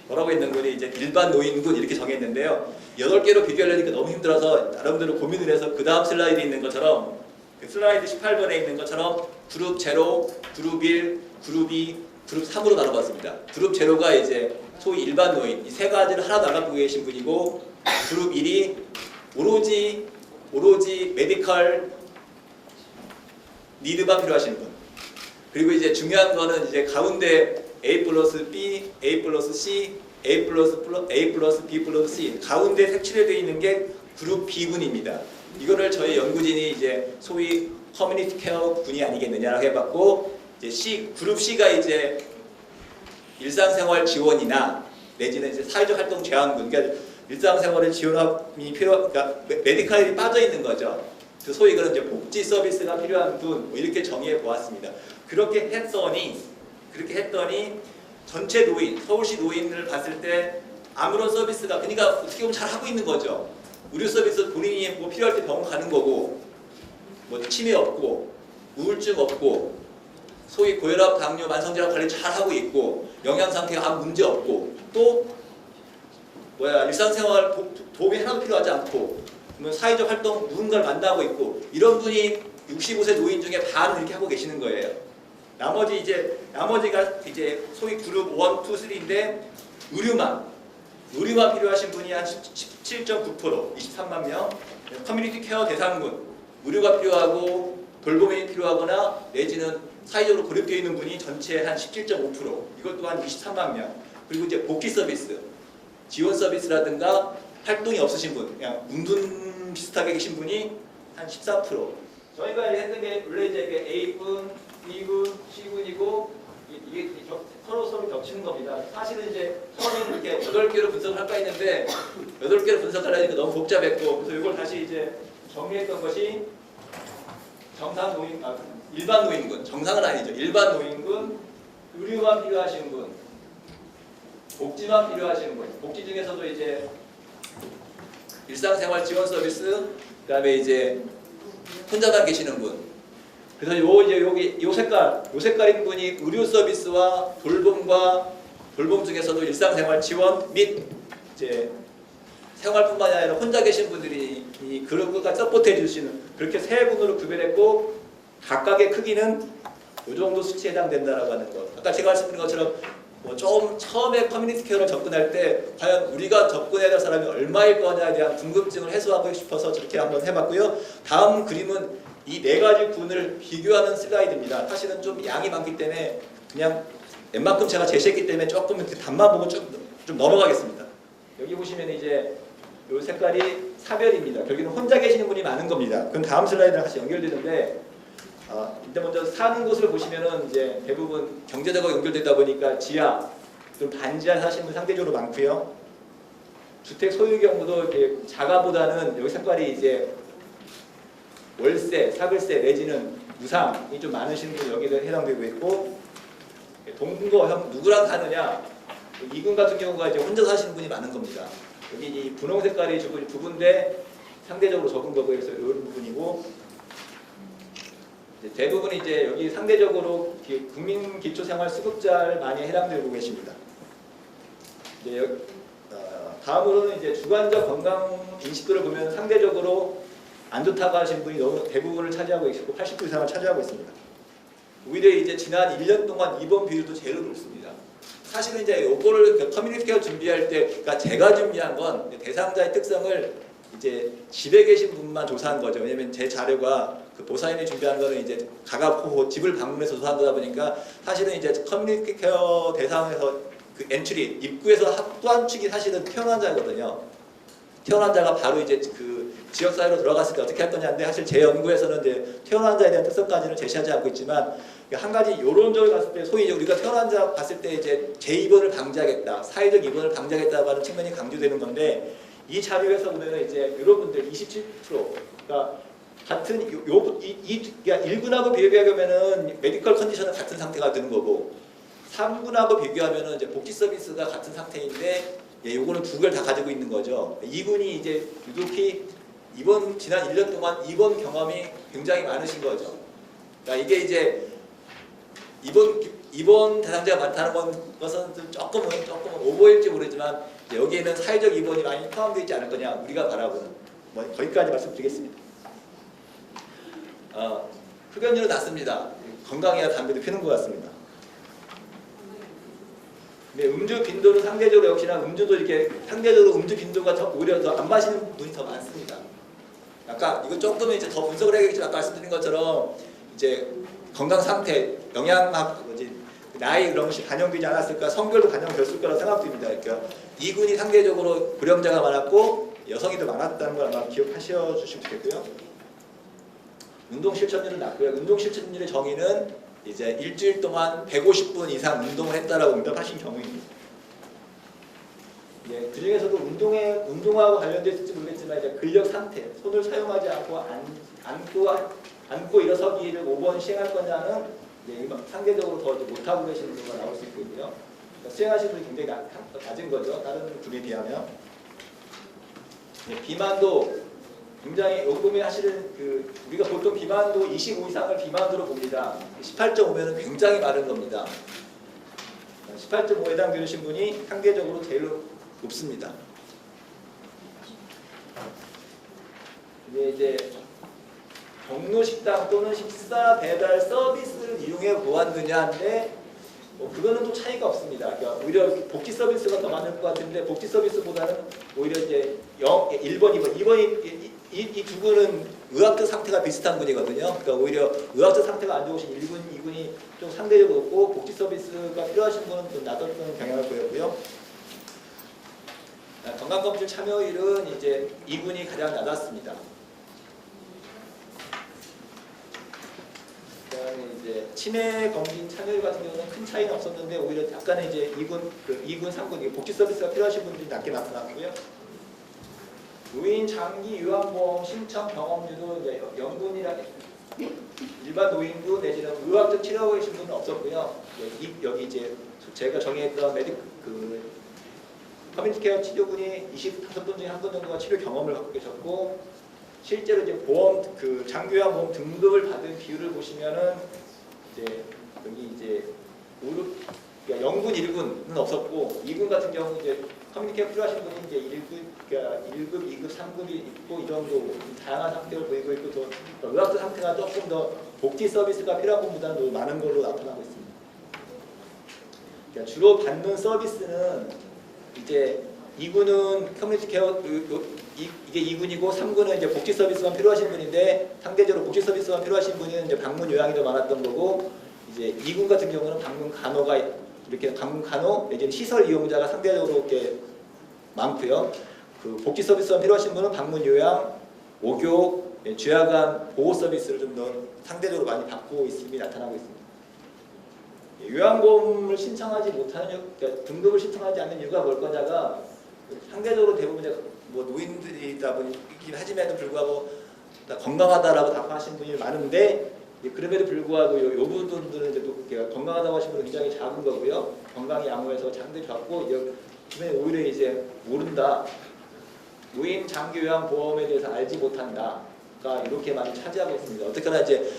뭐라고 있는 분이 이제 일반 노인군 이렇게 정했는데요. 8개로 비교하려니까 너무 힘들어서 여러분들은 고민을 해서 그 다음 슬라이드에 있는 것처럼, 그 슬라이드 18번에 있는 것처럼 그룹 0, 그룹 1, 그룹 2, 그룹 3으로 나눠봤습니다. 그룹 0가 이제 소위 일반 노인, 이 3가지를 하나도 안 갖고 계신 분이고, 그룹 1이 오로지 메디컬 니드만 필요하신 분. 그리고 이제 중요한 거는 이제 가운데 A 플러스 B, A 플러스 C, A 플러스 B 플러스 C 가운데 색칠되어 있는 게 그룹 B군입니다. 이거를 저희 연구진이 이제 소위 커뮤니티 케어 군이 아니겠느냐라고 해봤고, 이제 그룹 C가 이제 일상생활 지원이나 내지는 이제 사회적 활동 제한군, 그러니까 일상생활의 지원이 그러니까 메디컬이 빠져 있는 거죠. 그 소위 그런 이제 복지 서비스가 필요한 분, 뭐 이렇게 정의해 보았습니다. 그렇게 했더니 전체 노인, 서울시 노인을 봤을 때 아무런 서비스가, 그러니까 어떻게 보면 잘 하고 있는 거죠. 의료 서비스 본인이 뭐 필요할 때 병원 가는 거고, 뭐 치매 없고, 우울증 없고, 소위 고혈압, 당뇨, 만성질환 관리 잘 하고 있고, 영양 상태가 아무 문제 없고, 또 일상생활 도움이 하나도 필요하지 않고, 사회적 활동 누군가를 만나고 있고, 이런 분이 65세 노인 중에 반은 이렇게 하고 계시는 거예요. 나머지가 이제 소위 그룹 1, 2, 3인데 의료만 필요하신 분이 한 17.9%, 23만 명. 커뮤니티 케어 대상군, 의료가 필요하고 돌봄이 필요하거나 내지는 사회적으로 고립되어 있는 분이 전체 한 17.5%, 이것 또한 23만 명. 그리고 이제 복지 서비스, 지원 서비스라든가 활동이 없으신 분, 그냥 운둔 비슷하게 계신 분이 한 13%. 저희가 했던 게 원래 이제 A군, B군, C군이고 이게 서로 겹치는 겁니다. 사실은 이제 처음에는 이렇게 8개로 분석을 할까 했는데 8개로 분석하려니까 너무 복잡했고, 그래서 이걸 다시 이제 정리했던 것이 일반 노인군, 정상은 아니죠. 일반 노인군, 의료만 필요하신 분, 복지만 필요하시는 분, 복지 중에서도 이제 일상생활 지원 서비스, 그다음에 이제 혼자만 계시는 분. 그래서 요 이제 여기 요 색깔인 분이 의료 서비스와 돌봄과 돌봄 중에서도 일상생활 지원 및 이제 생활뿐만이 아니라 혼자 계신 분들이 이 그런 것까지 서포트해 주시는 그렇게 세 분으로 구별했고 각각의 크기는 이 정도 수치에 해당된다라고 하는 것. 아까 제가 말씀드린 것처럼 뭐 좀 처음에 커뮤니티 케어를 접근할 때 과연 우리가 접근해야 될 사람이 얼마일 거냐에 대한 궁금증을 해소하고 싶어서 저렇게 한번 해봤고요. 다음 그림은 이 네 가지 군을 비교하는 슬라이드입니다. 사실은 좀 양이 많기 때문에 그냥 웬만큼 제가 제시했기 때문에 조금 이렇게 답만 보고 좀 넘어가겠습니다. 여기 보시면 이제 이 색깔이 사별입니다. 결국에는 혼자 계시는 분이 많은 겁니다. 그건 다음 슬라이드랑 같이 연결되는데 일단 먼저 사는 곳을 보시면은 이제 대부분 경제적으로 연결되다 보니까 지하, 좀 반지하 사시는 분 상대적으로 많고요. 주택 소유 경우도 이렇게 자가보다는 여기 색깔이 이제 월세, 사글세 내지는 무상이 좀 많으신 분 여기도 해당되고 있고 동거 누구랑 사느냐 이군 같은 경우가 이제 혼자 사시는 분이 많은 겁니다. 여기 이 분홍 색깔이 부분인데 상대적으로 적은 거고 그래서 이런 부분이고 이제 대부분이 이제 여기 상대적으로 국민기초생활수급자를 많이 해당되고 계십니다. 이제 다음으로는 이제 주관적 건강 인식도를 보면 상대적으로 안 좋다고 하신 분이 너무 대부분을 차지하고 있고 80% 이상을 차지하고 있습니다. 오히려 이제 지난 1년 동안 입원 비율도 제일 높습니다. 사실은 이제 요거를 커뮤니티 케어 준비할 때, 그러니까 제가 준비한 건 대상자의 특성을 이제 집에 계신 분만 조사한 거죠. 왜냐면 제 자료가 그 보사인이 준비한 거는 이제 가가포 집을 방문해서 조사한 거다 보니까 사실은 이제 커뮤니티 케어 대상에서 그 엔트리 입구에서 확보한 측이 사실은 태어난자거든요. 태어난자가 바로 이제 그 지역사회로 들어갔을 때 어떻게 할 거냐인데 사실 제 연구에서는 이제 태어난자에 대한 특성까지는 제시하지 않고 있지만 한 가지 이론적으로 봤을 때 소위 이제 우리가 태어난자 봤을 때 이제 재입원을 방지하겠다, 사회적 입원을 방지하겠다고 하는 측면이 강조되는 건데 이 자료에서 보면은 이제 여러분들 27%가 같은 그러니까 1군하고 비교하면은 메디컬 컨디션은 같은 상태가 되는 거고 3군하고 비교하면은 이제 복지 서비스가 같은 상태인데 요거는 두 개를 다 가지고 있는 거죠. 2군이 이제 유독히 지난 1년 동안 입원 경험이 굉장히 많으신 거죠. 그러니까 이게 이제 입원 대상자가 많다는 것은 조금은 오버일지 모르지만 여기에는 사회적 입원이 많이 포함되어 있지 않을 거냐 우리가 바라보는 거기까지 말씀드리겠습니다. 흡연율은 낮습니다. 건강해야 담배도 피는 것 같습니다. 네, 음주 빈도는 상대적으로 역시나 음주도 이렇게 상대적으로 음주 빈도가 오히려 더 안 마시는 분이 더 많습니다. 아까 이거 조금 이제 더 분석을 해야겠지만 아까 말씀드린 것처럼 이제 건강 상태, 영양학, 나이 그런 것이 반영되지 않았을까, 성별도 반영됐을 거라고 생각됩니다. 그러니까 2군이 상대적으로 고령자가 많았고 여성이 더 많았다는 걸 아마 기억하셔 주시면 좋겠고요. 운동 실천율은 낮고요. 운동 실천율의 정의는 이제 일주일 동안 150분 이상 운동을 했다라고 응답하신 경우입니다. 예, 그 중에서도 운동하고 관련되어 있을지 모르겠지만 이제 근력 상태, 손을 사용하지 않고 앉고 일어서기를 5번 시행할 거냐는 상대적으로 더 못하고 계시는 경우가 나올 수 있거든요. 그러니까 수행하시는 분이 굉장히 낮은 거죠. 다른 분에 비하면. 예, 비만도 굉장히 여기 보면 사실은 우리가 보통 비만도 25 이상을 비만으로 봅니다. 18.5면은 굉장히 많은 겁니다. 18.5에 해당되신 분이 상대적으로 제일 높습니다. 근데 이제 경로 식당 또는 식사 배달 서비스를 이용해 보았느냐인데 그거는 또 차이가 없습니다. 그러니까 오히려 복지 서비스가 더 많을 것 같은데 복지 서비스보다는 오히려 이제 1번, 2번, 이 두 분은 의학적 상태가 비슷한 분이거든요. 그러니까 오히려 의학적 상태가 안 좋으신 1군, 2군이 좀 상대적으로 높고 복지 서비스가 필요하신 분은 좀 낮았던 경향을 보였고요. 건강검진 참여율은 이제 2군이 가장 낮았습니다. 그다음에 이제 치매 검진 참여율 같은 경우는 큰 차이는 없었는데 오히려 약간의 이제 2군, 3군 복지 서비스가 필요하신 분들이 낮게 나타났고요. 노인 장기 요양보험 신청 경험률도 이제 0군이라 일반 노인도 내지는 의학적 치료하고 계신 분은 없었고요. 여기 이제 제가 정의했던 커뮤니티 케어 치료군이 25분 중에 한 분 정도가 치료 경험을 갖고 계셨고 실제로 이제 보험 그 장기요양 보험 등급을 받은 비율을 보시면은 이제 여기 이제 그러니까 0군, 1군은 없었고 2군 같은 경우 이제 커뮤니케이션 필요하신 분이 이제 1급, 그러니까 1급, 2급, 3급이 있고 이 정도 다양한 상태를 보이고 있고 또 의학적 상태가 조금 더 복지 서비스가 필요한 분보다는 더 많은 걸로 나타나고 있습니다. 그러니까 주로 받는 서비스는 이제 2군은 커뮤니티 케어 이게 2군이고 3군은 이제 복지 서비스만 필요하신 분인데 상대적으로 복지 서비스만 필요하신 분은 이제 방문 요양이 더 많았던 거고 이제 2군 같은 경우는 방문 간호가 이렇게 방문 간호 내지는 시설 이용자가 상대적으로 이렇게 많고요. 그 복지 서비스만 필요하신 분은 방문 요양, 오교, 죄악안 보호 서비스를 좀 더 상대적으로 많이 받고 있음이 나타나고 있습니다. 요양보험을 신청하지 못하는 그러니까 등급을 신청하지 않는 이유가 뭘 거냐가 상대적으로 대부분 이제 뭐 노인들이다 보이긴 하지만에도 불구하고 건강하다라고 답하신 분이 많은데 그럼에도 불구하고 요 부분들은 이제 또 건강하다고 하신 분은 굉장히 작은 거고요. 건강이 양호해서 상당히 좋았고 주변에 오히려 이제 모른다. 노인 장기 요양 보험에 대해서 알지 못한다가 이렇게 많이 차지하고 있습니다. 어떻게나 이제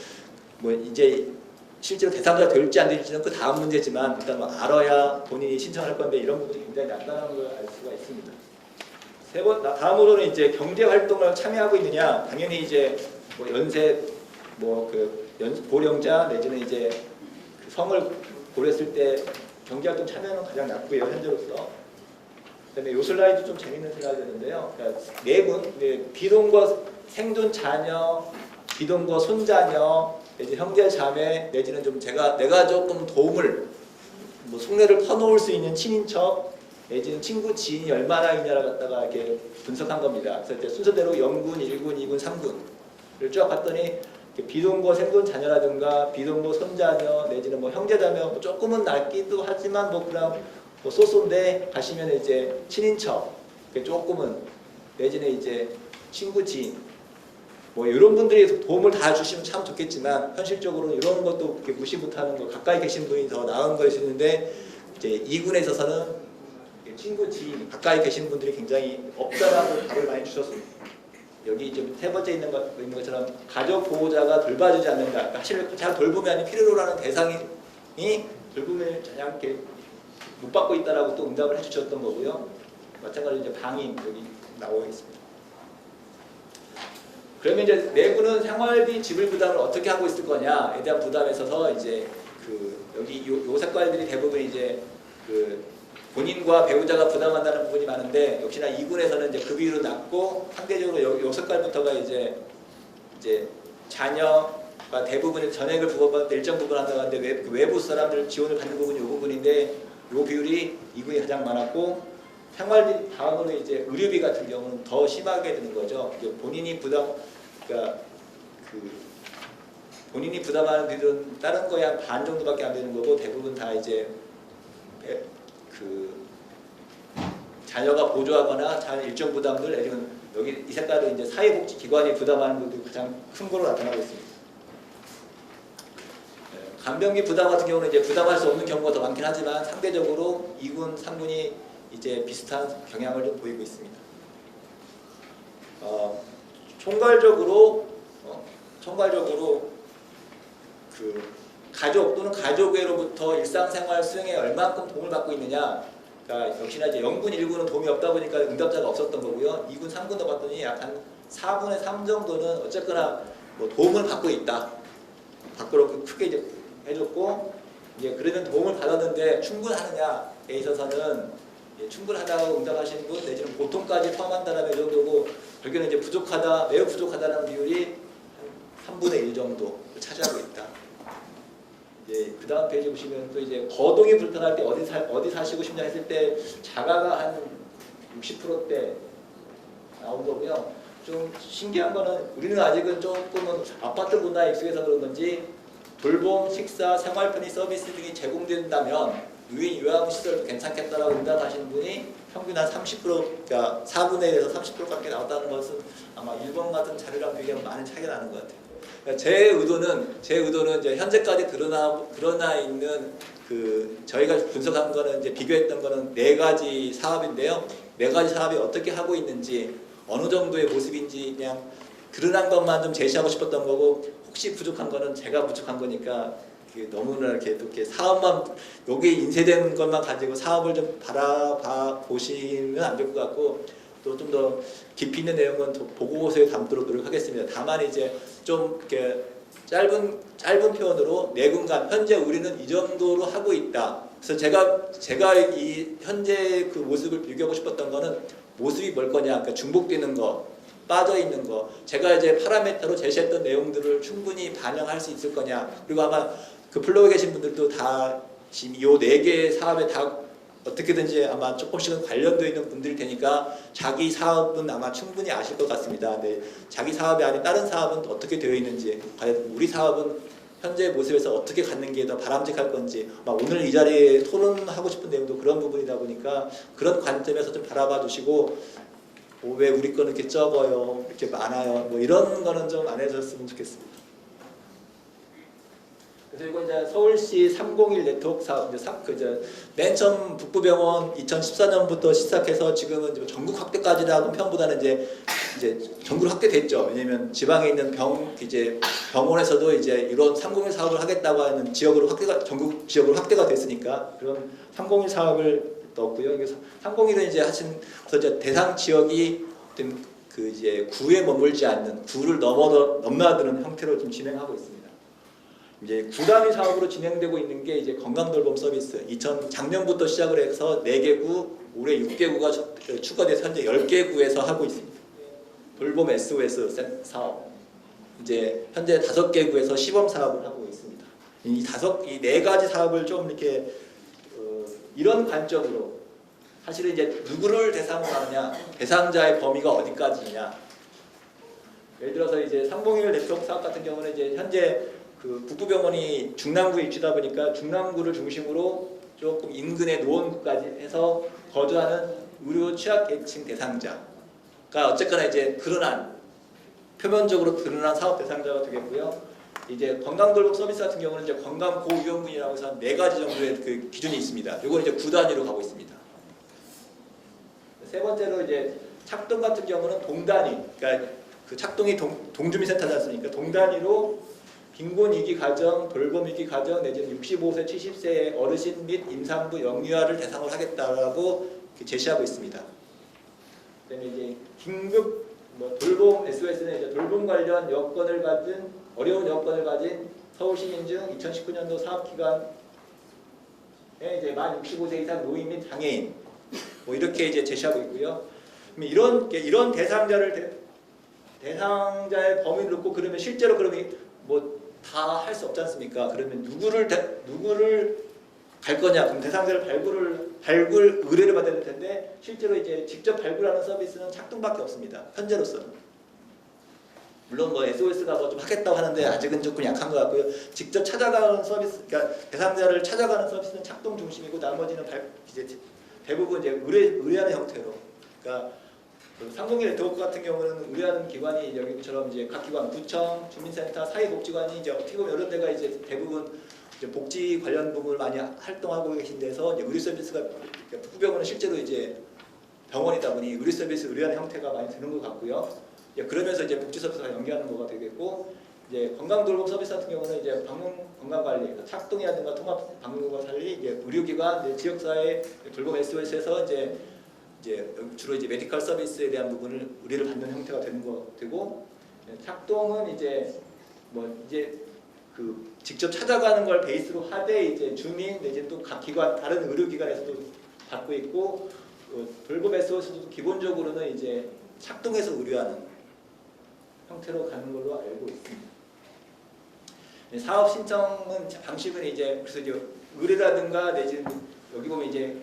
뭐 이제 실제로 대상자가 될지 안 될지는 그 다음 문제지만 일단 뭐 알아야 본인이 신청할 건데 이런 부분이 굉장히 낮다는 걸 알 수가 있습니다. 다음으로는 이제 경제 활동을 참여하고 있느냐. 당연히 이제 뭐 연세 고령자 내지는 이제 그 성을 고려했을 때 경제 활동 참여는 가장 낮고요 현재로서. 그다음에 요 슬라이드 좀 재밌는 슬라이드인데요. 그러니까 네 분, 비동거 생존 자녀, 비동거 손자녀, 내지 형제 자매 내지는 좀 내가 조금 도움을 뭐 속내를 터놓을 수 있는 친인척 내지는 친구 지인이 얼마나 있냐를 갖다가 이렇게 분석한 겁니다. 그래서 이제 순서대로 0군, 1군, 2군, 3군을 쭉 봤더니 비동거 생존 자녀라든가 비동거 손자녀 내지는 뭐 형제자매 뭐 조금은 낫기도 하지만 뭐 그냥 뭐 소소인데 가시면 이제 친인척 조금은 내지는 이제 친구 지인 뭐 이런 분들이 도움을 다 주시면 참 좋겠지만 현실적으로 이런 것도 이렇게 무시 못하는 거 가까이 계신 분이 더 나은 것이 있는데 이제 2군에 있어서는 친구 지인 가까이 계신 분들이 굉장히 없다라고 답을 많이 주셨습니다. 여기 이제 세 번째 있는 것처럼 가족 보호자가 돌봐주지 않는다. 그러니까 사실 잘 돌보면 필요로 하는 대상이 돌보면 그냥 이렇게 못 받고 있다라고 또 응답을 해주셨던 거고요. 마찬가지로 이제 방임 여기 나오고 있습니다. 그러면 이제 내부는 생활비 지불 부담을 어떻게 하고 있을 거냐에 대한 부담에 있어서 이제 여기 요 색깔들이 대부분 이제 본인과 배우자가 부담한다는 부분이 많은데 역시나 2군에서는 이제 그 비율은 낮고 상대적으로 요 색깔부터가 이제 자녀가 대부분의 전액을 부담받는 일정 부분 한다고 하는데 외부 사람들 지원을 받는 부분이 이 부분인데 요 비율이 2군이 가장 많았고 생활비 다음으로 이제 의료비 같은 경우는 더 심하게 되는 거죠. 본인이 본인이 부담하는 비율은 다른 거에 한 반 정도밖에 안 되는 거고 대부분 다 이제 자녀가 보조하거나 자녀 일정 부담들 내지는 여기 이 색깔은 이제 사회복지기관이 부담하는 것도 가장 큰 거로 나타나고 있습니다. 간병비 부담 같은 경우는 이제 부담할 수 없는 경우가 더 많긴 하지만 상대적으로 2군, 3군이 이제 비슷한 경향을 좀 보이고 있습니다. 총괄적으로 가족 또는 가족외로부터 일상생활 수행에 얼만큼 도움을 받고 있느냐. 그러니까 역시나 이제 0군, 1군은 도움이 없다 보니까 응답자가 없었던 거고요. 2군, 3군도 봤더니 약 한 4분의 3 정도는 어쨌거나 뭐 도움을 받고 있다. 밖으로 크게 이제 해줬고 이제 그러면 도움을 받았는데 충분하느냐에 있어서는 충분하다고 응답하시는 분 내지는 보통까지 포함한다라면 이 정도고 결국에는 이제 부족하다, 매우 부족하다는 비율이 한 3분의 1 정도 차지하고 있다. 그 다음 페이지 보시면 또 이제 거동이 불편할 때 어디 사시고 싶냐 했을 때 자가가 한 60%대 나온 거고요. 좀 신기한 거는 우리는 아직은 조금은 아파트 문화에 익숙해서 그런 건지 돌봄, 식사, 생활편의 서비스 등이 제공된다면 유인 요양시설도 괜찮겠다라고 응답하시는 분이 평균 한 30%, 그러니까 4분의 1에서 30%밖에 나왔다는 것은 아마 일본 같은 자료랑 비교하면 많은 차이가 나는 것 같아요. 그러니까 제 의도는 이제 현재까지 드러나 있는 저희가 분석한 거는 이제 비교했던 거는 4가지 사업인데요. 4가지 사업이 어떻게 하고 있는지 어느 정도의 모습인지 그냥 드러난 것만 좀 제시하고 싶었던 거고 혹시 부족한 거는 제가 부족한 거니까 너무나 이렇게 사업만 여기 인쇄된 것만 가지고 사업을 좀 바라봐 보시면 안 될 것 같고 또 좀 더 깊이 있는 내용은 보고서에 담도록 노력하겠습니다. 다만 이제 좀 이렇게 짧은 표현으로 내분간 현재 우리는 이 정도로 하고 있다. 그래서 제가 이 현재 그 모습을 비교하고 싶었던 거는 모습이 뭘 거냐, 그러니까 중복되는 거, 빠져 있는 거, 제가 이제 파라미터로 제시했던 내용들을 충분히 반영할 수 있을 거냐. 그리고 아마 그 플로우에 계신 분들도 다 지금 이 4개의 사업에 다 어떻게든지 아마 조금씩은 관련되어 있는 분들이 되니까 자기 사업은 아마 충분히 아실 것 같습니다. 네, 자기 사업이 아닌 다른 사업은 어떻게 되어 있는지, 과연 우리 사업은 현재 모습에서 어떻게 갖는 게 더 바람직할 건지, 오늘 이 자리에 토론하고 싶은 내용도 그런 부분이다 보니까 그런 관점에서 좀 바라봐 주시고 왜 우리 거는 이렇게 적어요, 이렇게 많아요, 뭐 이런 거는 좀 안 해줬으면 좋겠습니다. 그리고 이제 서울시 301 네트워크 사업 이제 맨 처음 북부병원 2014년부터 시작해서 지금은 이제 전국 확대까지라고 표현보다는 이제 전국 확대됐죠. 왜냐면 지방에 있는 병원에서도 이제 이런 301 사업을 하겠다고 하는 지역으로 전국 지역으로 확대가 됐으니까 그런 301 사업을 넣었고요. 301은 이제 그래서 이제 대상 지역이 그 이제 구에 머물지 않는 구를 넘나드는 형태로 좀 진행하고 있습니다. 이제 9단위 사업으로 진행되고 있는 게 이제 건강돌봄 서비스. 작년부터 시작을 해서 4개 구, 올해 6개 구가 추가돼서 현재 10개 구에서 하고 있습니다. 돌봄 SOS 사업. 이제 현재 5개 구에서 시범 사업을 하고 있습니다. 이 4가지 사업을 좀 이렇게 이런 관점으로 사실은 이제 누구를 대상으로 하느냐, 대상자의 범위가 어디까지냐. 예를 들어서 이제 301 네트워크 사업 같은 경우는 이제 현재 그 북부병원이 중남구에 위치하다 보니까 중남구를 중심으로 조금 인근의 노원구까지 해서 거주하는 의료 취약계층 대상자가 어쨌거나 이제 표면적으로 드러난 사업 대상자가 되겠고요. 이제 건강돌봄 서비스 같은 경우는 이제 건강 고위험군이라고 해서 한 4가지 정도의 그 기준이 있습니다. 이건 이제 9단위로 가고 있습니다. 세 번째로 이제 착동 같은 경우는 동단위, 그러니까 그 착동이 동주민센터지 않습니까? 동단위로 빈곤위기 가정, 돌봄위기 가정 내지는 65세, 70세의 어르신 및 임산부, 영유아를 대상으로 하겠다라고 제시하고 있습니다. 그다음에 이제 긴급 돌봄 SOS는 이제 돌봄 관련 어려운 여건을 가진 서울시민 중 2019년도 사업기간에 이제 만 65세 이상 노인 및 장애인 이렇게 이제 제시하고 있고요. 이런 대상자의 범위를 놓고 그러면 실제로 그러면 다 할 수 없지 않습니까? 그러면 누구를 갈 거냐? 그럼 대상자를 발굴 의뢰를 받아야 될 텐데 실제로 이제 직접 발굴하는 서비스는 착동밖에 없습니다. 현재로서는. 물론 SOS가 좀 하겠다고 하는데 아직은 조금 약한 것 같고요. 직접 찾아가는 서비스, 그러니까 대상자를 찾아가는 서비스는 착동 중심이고 나머지는 이제 대부분 이제 의뢰하는 형태로. 그러니까 301 네트워크 같은 경우는 의뢰하는 기관이 여기처럼 이제 각 기관, 구청, 주민센터, 사회복지관이 이제 어떻게 보면 이런 데가 이제 대부분 이제 복지 관련 부분을 많이 활동하고 계신 데서 이제 의료 서비스가 북부병원은 실제로 이제 병원이다 보니 의료 서비스 의뢰하는 형태가 많이 드는 것 같고요. 그러면서 이제 복지 서비스가 연계하는 거가 되겠고 이제 건강돌봄 서비스 같은 경우는 이제 방문 건강관리, 착동이라든가 통합 방문관리, 이제 의료기관, 이제 지역사회 돌봄 SOS에서 이제 주로 이제 메디컬 서비스에 대한 부분을 의뢰를 받는 형태가 되고 착동은 이제 그 직접 찾아가는 걸 베이스로 하되 이제 주민 내지 또 각 기관 다른 의료기관에서도 받고 있고 돌봄 SOS도 기본적으로는 이제 착동해서 의뢰하는 형태로 가는 걸로 알고 있습니다. 사업 신청은 방식은 이제 그래서 이제 의뢰라든가 내지는 여기 보면 이제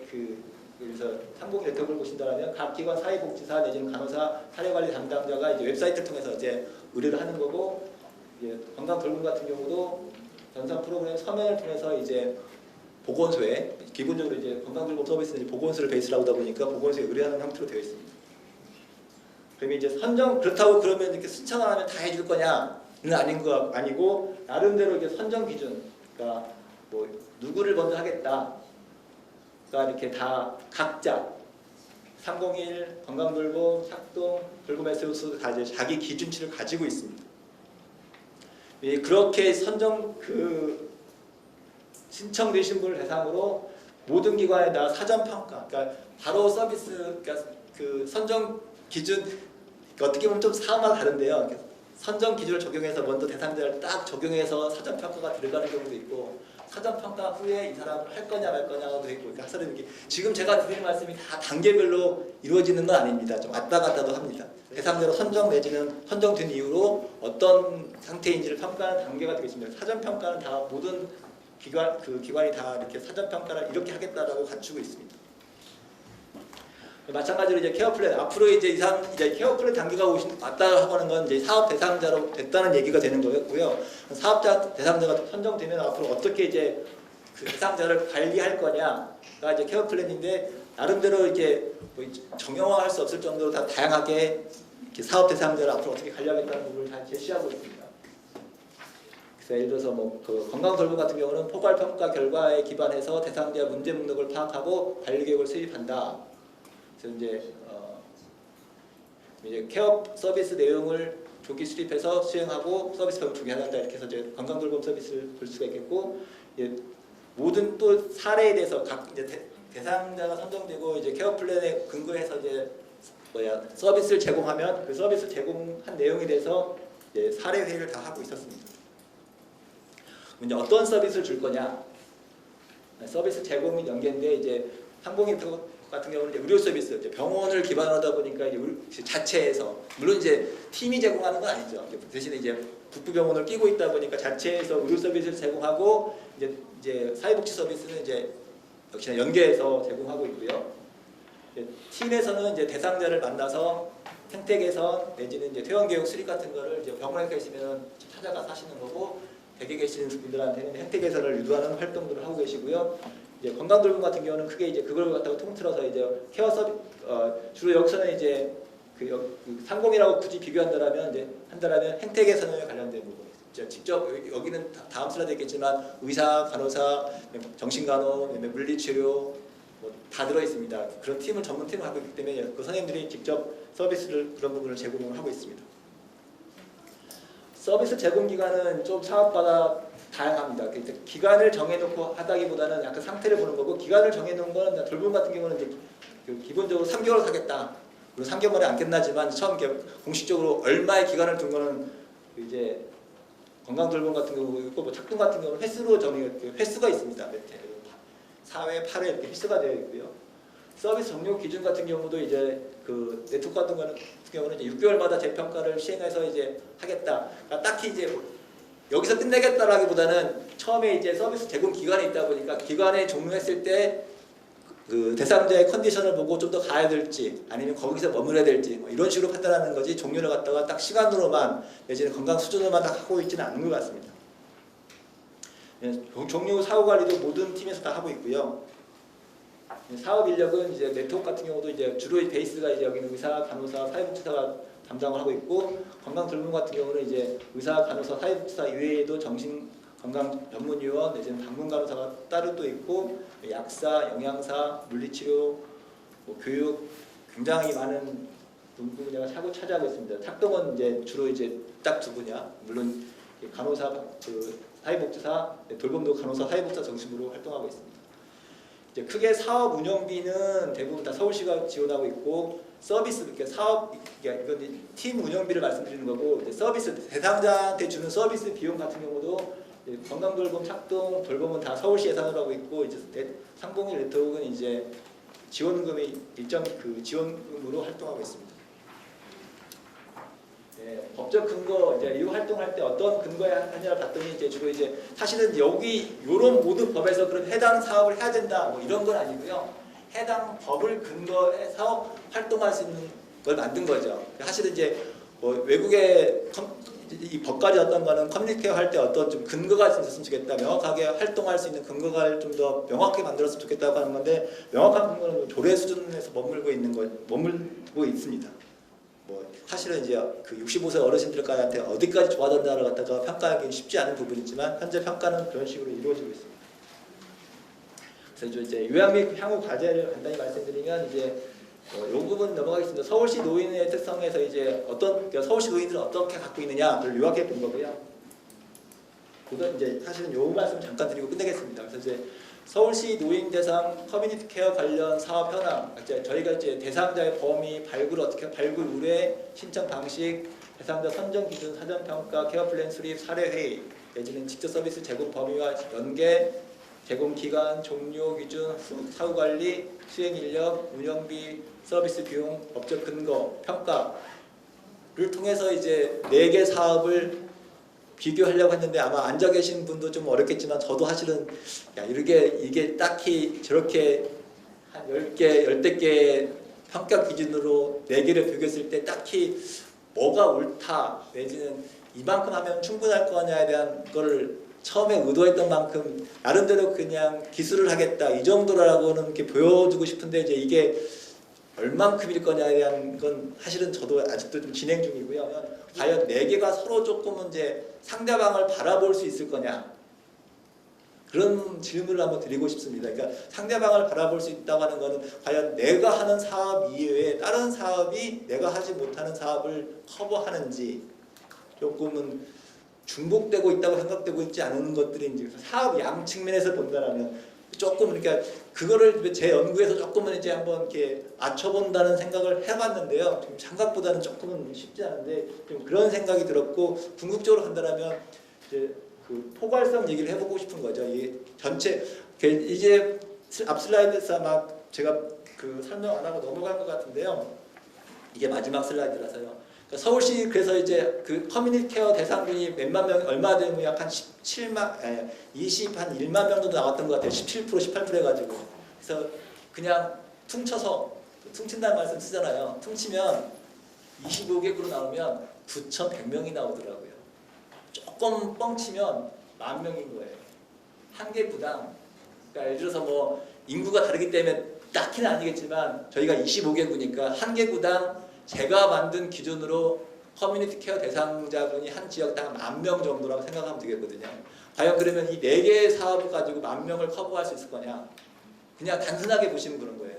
그래서 301 네트워크를 보신다면 각 기관 사회복지사 내지는 간호사 사례관리 담당자가 이제 웹사이트를 통해서 이제 의뢰를 하는 거고 이제 건강돌봄 같은 경우도 전산 프로그램 서면을 통해서 이제 보건소에 기본적으로 이제 건강돌봄 서비스는 이제 보건소를 베이스로 하다 보니까 보건소에 의뢰하는 형태로 되어 있습니다. 그러면 이제 그렇다고 그러면 이렇게 신청을 하면 다 해줄 거냐는 아니고 나름대로 이제 선정 기준, 그러니까 누구를 먼저 하겠다. 그러니까 이렇게 다 각자 301, 건강돌봄, 작동, 돌봄 SOS 다 이제 자기 기준치를 가지고 있습니다. 그렇게 신청되신 분을 대상으로 모든 기관에다 사전 평가, 그러니까 바로 서비스, 그러니까 그 선정 기준 어떻게 보면 좀 사안마다 다른데요. 선정 기준을 적용해서 먼저 대상자를 딱 적용해서 사전 평가가 들어가는 경우도 있고, 사전 평가 후에 이 사람을 할 거냐 말 거냐도 있고, 그러니까 사실은 이게 지금 제가 드리는 말씀이 다 단계별로 이루어지는 건 아닙니다. 좀 왔다 갔다도 합니다. 대상자로 선정 내지는 선정된 이후로 어떤 상태인지를 평가하는 단계가 되겠습니다. 사전 평가는 다 모든 기관이 다 이렇게 사전 평가를 이렇게 하겠다라고 갖추고 있습니다. 마찬가지로 이제 케어 플랜, 앞으로 이제 케어 플랜 단계가 왔다 하는 건 이제 사업 대상자로 됐다는 얘기가 되는 거였고요. 사업자 대상자가 선정되면 앞으로 어떻게 이제 그 대상자를 관리할 거냐가 이제 케어 플랜인데, 나름대로 이게 뭐 정형화할 수 없을 정도로 다 다양하게 이렇게 사업 대상자를 앞으로 어떻게 관리하겠다는 부분을 다 제시하고 있습니다. 그래서 예를 들어서 뭐 그 건강돌봄 같은 경우는 포괄 평가 결과에 기반해서 대상자 문제 목록을 파악하고 관리 계획을 수립한다. 그래서 이제 케어 서비스 내용을 조기 수립해서 수행하고 서비스 병 조기화한다, 이렇게 해서 이제 건강돌봄 서비스를 볼 수가 있겠고, 모든 또 사례에 대해서 각 이제 대상자가 선정되고 이제 케어 플랜에 근거해서 이제 서비스를 제공하면 그 서비스 제공한 내용에 대해서 이제 사례 회의를 다 하고 있었습니다. 이제 어떤 서비스를 줄 거냐, 서비스 제공이 연계인데 이제 상공인 같은 경우는 이제 의료 서비스, 이제 병원을 기반으로 하다 보니까 이제 자체에서, 물론 이제 팀이 제공하는 건 아니죠. 대신에 이제 국부병원을 끼고 있다 보니까 자체에서 의료 서비스를 제공하고, 이제 사회복지 서비스는 이제 역시나 연계해서 제공하고 있고요. 팀에서는 이제 대상자를 만나서 생태 개선 내지는 이제 퇴원 교육 수립 같은 거를 이제 병원에 계시면 찾아가서 하시는 거고, 댁에 계시는 분들한테는 생태 개선을 유도하는 활동들을 하고 계시고요. 이제 건강돌봄 같은 경우는 크게 이제 그걸 갖다가 통틀어서 이제 케어 서비스, 주로 여기서는 이제 그 상공이라고 굳이 비교한다라면 행태 개선에 관련된 부분. 직접 여기는 다음 슬라이드에 있겠지만 의사, 간호사, 정신간호, 물리치료 뭐 다 들어 있습니다. 그런 팀을 전문 팀을 하고 있기 때문에 그 선생님들이 직접 서비스를 그런 부분을 제공을 하고 있습니다. 서비스 제공 기간은 좀 사업마다 다양합니다. 기간을 정해놓고 하다기보다는 약간 상태를 보는 거고, 기간을 정해놓은 거는 돌봄 같은 경우는 이제 기본적으로 3개월 하겠다. 그리고 3개월에 안 끝나지만 처음 공식적으로 얼마의 기간을 둔 거는 이제 건강돌봄 같은 경우 있고, 뭐 착동 같은 경우는 횟수로 횟수가 있습니다. 4회, 8회 이렇게 횟수가 되어 있고요. 서비스 종료 기준 같은 경우도 이제 그 네트워크 같은 경우는 이제 6개월마다 재평가를 시행해서 이제 하겠다. 그러니까 딱히 이제 여기서 끝내겠다라기보다는 처음에 이제 서비스 제공 기간이 있다 보니까 기간에 종료했을 때 그 대상자의 컨디션을 보고 좀 더 가야 될지 아니면 거기서 머물러야 될지 뭐 이런 식으로 판단하는 거지, 종료를 갖다가 딱 시간으로만 내지는 건강 수준으로만 딱 하고 있지는 않은 것 같습니다. 종료 사후 관리도 모든 팀에서 다 하고 있고요. 사업 인력은 이제 네트워크 같은 경우도 이제 주로 베이스가 이제 여기는 의사, 간호사, 사회복지사가 담당을 하고 있고, 건강돌봄 같은 경우는 이제 의사, 간호사, 사회복지사 이외에도 정신 건강 전문의원 내지는 방문 간호사가 따로 또 있고, 약사, 영양사, 물리치료, 뭐 교육 굉장히 많은 분야가 차지하고 있습니다. 작동은 이제 주로 이제 딱 두 분야, 물론 간호사, 그 사회복지사, 돌봄도 간호사, 사회복지사 중심으로 활동하고 있습니다. 이제 크게 사업 운영비는 대부분 다 서울시가 지원하고 있고, 서비스, 그러니까 사업, 이건 팀 운영비를 말씀드리는 거고, 서비스 대상자한테 주는 서비스 비용 같은 경우도 건강돌봄, 착동, 돌봄은 다 서울시 예산으로 하고 있고, 이제 상공인 네트워크는 이제 지원금이 일정 그 지원금으로 활동하고 있습니다. 법적 근거, 이제 이 활동할 때 어떤 근거에 하냐를 봤더니 이제 주로 이제 사실은 여기 이런 모든 법에서 그럼 해당 사업을 해야 된다 뭐 이런 건 아니고요. 해당 법을 근거해서 활동할 수 있는 걸 만든 거죠. 사실은 이제 뭐 외국의 이 법까지 어떤 거는 커뮤니케어 할 때 어떤 좀 근거가 있었으면 좋겠다, 명확하게 활동할 수 있는 근거가 좀 더 명확하게 만들었으면 좋겠다고 하는 건데, 명확한 근거는 조례 수준에서 머물고 있습니다. 뭐 사실은 이제 그 65세 어르신들한테 어디까지 좋아졌나를 갖다가 평가하기 쉽지 않은 부분이지만 현재 평가는 그런 식으로 이루어지고 있습니다. 그래서 이제 요약 및 향후 과제를 간단히 말씀드리면, 이제 이 부분 넘어가겠습니다. 서울시 노인의 특성에서 이제 그러니까 서울시 노인들은 어떻게 갖고 있느냐를 요약해 본 거고요. 그건 이제 사실은 요 말씀 잠깐 드리고 끝내겠습니다. 그래서 이제 서울시 노인 대상 커뮤니티 케어 관련 사업 현황, 저희가 이제 대상자의 범위, 발굴 의뢰, 신청 방식, 대상자 선정 기준, 사전 평가, 케어 플랜 수립, 사례 회의, 내지는 직접 서비스 제공 범위와 연계, 제공 기간, 종료 기준, 사후 관리, 수행 인력, 운영비, 서비스 비용, 법적 근거, 평가를 통해서 이제 4개 사업을 비교하려고 했는데 아마 앉아 계신 분도 좀 어렵겠지만 저도 사실은 이게 딱히 저렇게 한 10개, 10개 평가 기준으로 4개를 비교했을 때 딱히 뭐가 옳다 내지는 이만큼 하면 충분할 거냐에 대한 거를 처음에 의도했던 만큼 나름대로 그냥 기술을 하겠다 이 정도라고는 이렇게 보여주고 싶은데 이제 이게 얼만큼일 거냐에 대한 건 사실은 저도 아직도 좀 진행 중이고요. 과연 4개가 서로 조금은 이제 상대방을 바라볼 수 있을 거냐 그런 질문을 한번 드리고 싶습니다. 그러니까 상대방을 바라볼 수 있다고 하는 거는 과연 내가 하는 사업 이외에 다른 사업이 내가 하지 못하는 사업을 커버하는지 조금은 중복되고 있다고 생각되고 있지 않은 것들인지 사업 양 측면에서 본다라면 조금 그러니까 그거를 제 연구에서 조금은 이제 한번 이렇게 맞춰본다는 생각을 해봤는데요. 좀 생각보다는 조금은 쉽지 않은데 좀 그런 생각이 들었고 궁극적으로 간다라면 이제 그 포괄성 얘기를 해보고 싶은 거죠. 이 전체 이제 앞 슬라이드에서 아마 제가 그 설명 안 하고 넘어간 것 같은데요. 이게 마지막 슬라이드라서요. 그러니까 서울시 그래서 이제 그 커뮤니티 케어 대상군이 몇만 명 얼마 되면 약 한 17만, 1만 명 정도 나왔던 것 같아요. 17% 18% 해가지고 그래서 그냥 퉁친다는 말씀 쓰잖아요. 퉁치면 25개국으로 나오면 9,100명이 나오더라고요. 조금 뻥치면 10,000명인 거예요. 한 개 구당. 그러니까 예를 들어서 뭐 인구가 다르기 때문에 딱히는 아니겠지만 저희가 25개국이니까 한 개 구당 제가 만든 기준으로 커뮤니티 케어 대상자분이 한 지역당 10,000명 정도라고 생각하면 되겠거든요. 과연 그러면 이 4개의 사업을 가지고 10,000명을 커버할 수 있을 거냐? 그냥 단순하게 보시면 그런 거예요.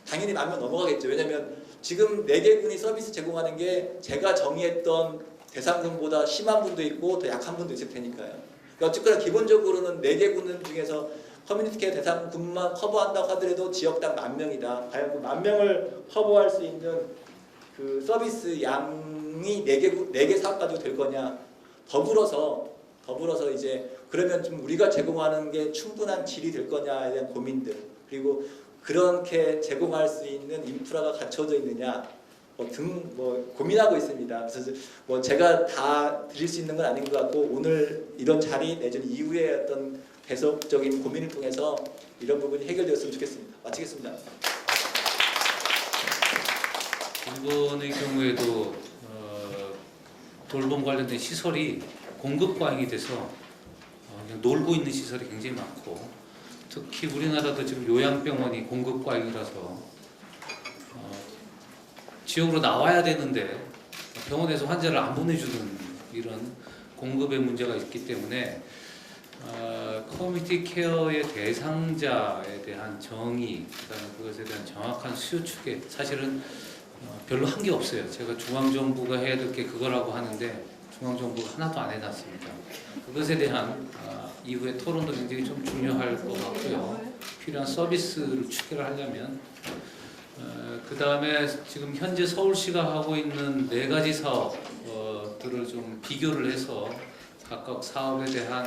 당연히 10,000명 넘어가겠죠. 왜냐하면 지금 4개 군이 서비스 제공하는 게 제가 정의했던 대상군보다 심한 분도 있고 더 약한 분도 있을 테니까요. 그러니까 어쨌거나 기본적으로는 4개 군 중에서 커뮤니티 케어 대상군만 커버한다고 하더라도 지역당 10,000명이다. 과연 그 10,000명을 커버할 수 있는 그 서비스 양이 4개 사업 가지고 될 거냐. 더불어서 이제 그러면 좀 우리가 제공하는 게 충분한 질이 될 거냐에 대한 고민들 그리고 그렇게 제공할 수 있는 인프라가 갖춰져 있느냐 고민하고 있습니다. 그래서 뭐 제가 다 드릴 수 있는 건 아닌 것 같고 오늘 이런 자리 내지는 이후에 어떤 계속적인 고민을 통해서 이런 부분이 해결되었으면 좋겠습니다. 마치겠습니다. 이번의 경우에도 돌봄 관련된 시설이 공급 과잉이 돼서 그냥 놀고 있는 시설이 굉장히 많고 특히 우리나라도 지금 요양병원이 공급 과잉이라서 지역으로 나와야 되는데 병원에서 환자를 안 보내주는 이런 공급의 문제가 있기 때문에 커뮤니티 케어의 대상자에 대한 정의, 그다음에 그것에 대한 정확한 수요 추계 사실은 별로 한 게 없어요. 제가 중앙정부가 해야 될 게 그거라고 하는데 중앙정부가 하나도 안 해놨습니다. 그것에 대한 이후에 토론도 굉장히 좀 중요할 것 같고요. 필요한 서비스를 추계를 하려면 그 다음에 지금 현재 서울시가 하고 있는 4가지 사업들을 좀 비교를 해서 각각 사업에 대한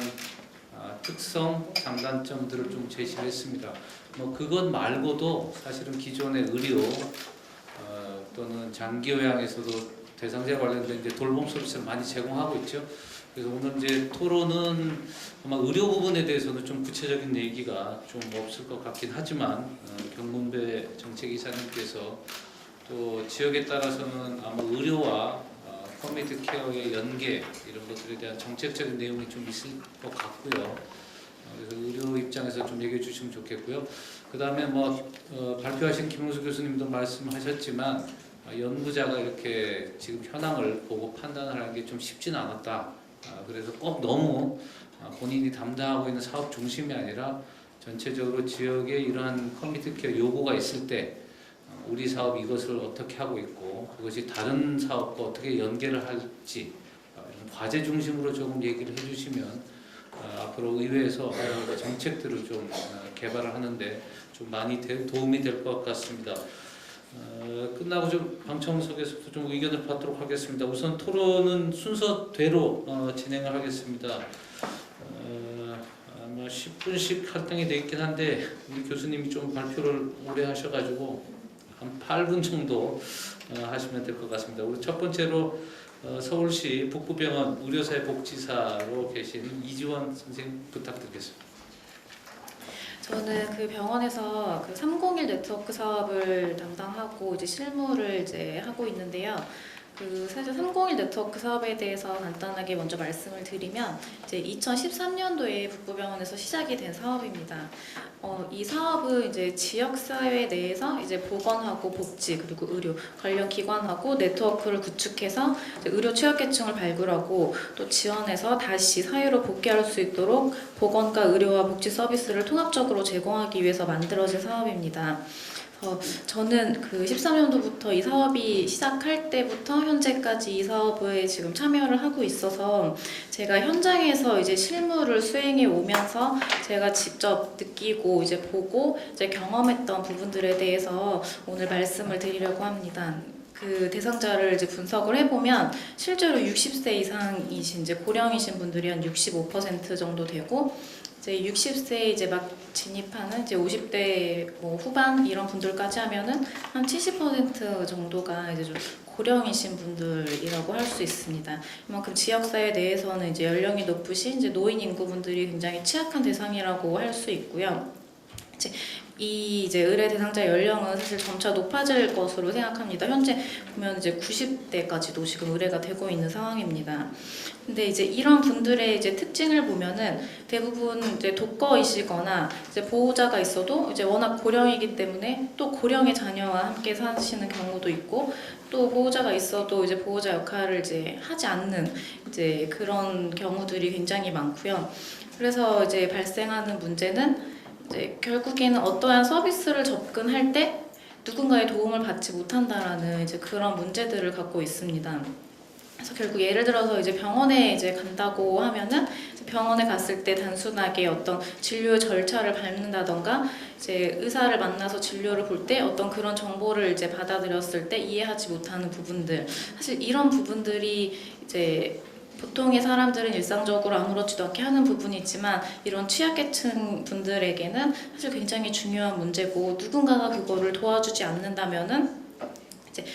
특성, 장단점들을 좀 제시를 했습니다. 뭐 그것 말고도 사실은 기존의 의료 또는 장기 요양에서도 대상자 관련된 이제 돌봄 서비스를 많이 제공하고 있죠. 그래서 오늘 이제 토론은 아마 의료 부분에 대해서는 좀 구체적인 얘기가 좀 없을 것 같긴 하지만 경문배 정책이사님께서 또 지역에 따라서는 아마 의료와 커뮤니티 케어의 연계 이런 것들에 대한 정책적인 내용이 좀 있을 것 같고요. 그래서 의료 입장에서 좀 얘기해 주시면 좋겠고요. 그 다음에 뭐 발표하신 김용수 교수님도 말씀하셨지만 연구자가 이렇게 지금 현황을 보고 판단을 하는 게 좀 쉽지는 않았다. 그래서 꼭 너무 본인이 담당하고 있는 사업 중심이 아니라 전체적으로 지역에 이러한 커뮤니티 케어 요구가 있을 때 우리 사업 이것을 어떻게 하고 있고 그것이 다른 사업과 어떻게 연계를 할지 이런 과제 중심으로 조금 얘기를 해주시면 앞으로 의회에서 정책들을 좀 개발을 하는데 좀 많이 도움이 될 것 같습니다. 끝나고 좀 방청석에서도 좀 의견을 받도록 하겠습니다. 우선 토론은 순서대로 진행을 하겠습니다. 아마 10분씩 할당이 돼 있긴 한데 우리 교수님이 좀 발표를 오래 하셔가지고 한 8분 정도 하시면 될 것 같습니다. 우리 첫 번째로 서울시 북부병원 의료사회복지사로 계신 이지원 선생님 부탁드리겠습니다. 저는 그 병원에서 그 301 네트워크 사업을 담당하고 이제 실무를 이제 하고 있는데요. 그 사실 301 네트워크 사업에 대해서 간단하게 먼저 말씀을 드리면 이제 2013년도에 북부병원에서 시작이 된 사업입니다. 이 사업은 이제 지역사회 내에서 이제 보건하고 복지 그리고 의료 관련 기관하고 네트워크를 구축해서 이제 의료 취약계층을 발굴하고 또 지원해서 다시 사회로 복귀할 수 있도록 보건과 의료와 복지 서비스를 통합적으로 제공하기 위해서 만들어진 사업입니다. 저는 그 13년도부터 이 사업이 시작할 때부터 현재까지 이 사업에 지금 참여를 하고 있어서 제가 현장에서 이제 실무를 수행해 오면서 제가 직접 느끼고 이제 보고 이제 경험했던 부분들에 대해서 오늘 말씀을 드리려고 합니다. 그 대상자를 이제 분석을 해보면 실제로 60세 이상이신 이제 고령이신 분들이 한 65% 정도 되고 이제 60세 이제 막 진입하는 이제 50대 뭐 후반 이런 분들까지 하면은 한 70% 정도가 이제 좀 고령이신 분들이라고 할 수 있습니다. 이만큼 지역사회 내에서는 이제 연령이 높으신 이제 노인 인구분들이 굉장히 취약한 대상이라고 할 수 있고요. 이제 의뢰 대상자 연령은 사실 점차 높아질 것으로 생각합니다. 현재 보면 이제 90대까지도 지금 의뢰가 되고 있는 상황입니다. 근데 이제 이런 분들의 이제 특징을 보면은 대부분 이제 독거이시거나 이제 보호자가 있어도 이제 워낙 고령이기 때문에 또 고령의 자녀와 함께 사시는 경우도 있고 또 보호자가 있어도 이제 보호자 역할을 이제 하지 않는 이제 그런 경우들이 굉장히 많고요. 그래서 이제 발생하는 문제는 이제 결국에는 어떠한 서비스를 접근할 때 누군가의 도움을 받지 못한다라는 이제 그런 문제들을 갖고 있습니다. 그래서 결국 예를 들어서 이제 병원에 이제 간다고 하면은 병원에 갔을 때 단순하게 어떤 진료 절차를 밟는다던가 이제 의사를 만나서 진료를 볼 때 어떤 그런 정보를 이제 받아들였을 때 이해하지 못하는 부분들, 사실 이런 부분들이 이제 보통의 사람들은 일상적으로 아무렇지도 않게 하는 부분이지만 이런 취약계층 분들에게는 사실 굉장히 중요한 문제고 누군가가 그거를 도와주지 않는다면은 이제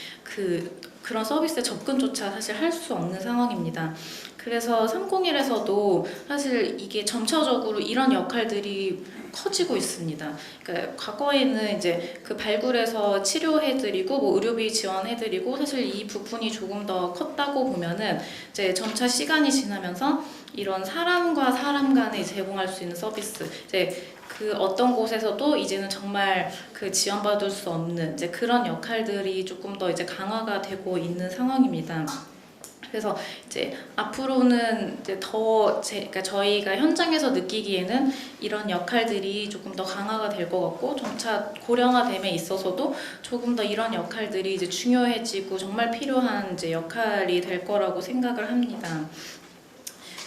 그런 서비스의 접근조차 사실 할 수 없는 상황입니다. 그래서 301에서도 사실 이게 점차적으로 이런 역할들이 커지고 있습니다. 그러니까 과거에는 이제 그 발굴해서 치료해드리고 뭐 의료비 지원해드리고 사실 이 부분이 조금 더 컸다고 보면은 이제 점차 시간이 지나면서 이런 사람과 사람 간에 제공할 수 있는 서비스, 이제 그 어떤 곳에서도 이제는 정말 그 지원받을 수 없는 이제 그런 역할들이 조금 더 이제 강화가 되고 있는 상황입니다. 그래서 이제 앞으로는 이제 그러니까 저희가 현장에서 느끼기에는 이런 역할들이 조금 더 강화가 될 것 같고 점차 고령화됨에 있어서도 조금 더 이런 역할들이 이제 중요해지고 정말 필요한 이제 역할이 될 거라고 생각을 합니다.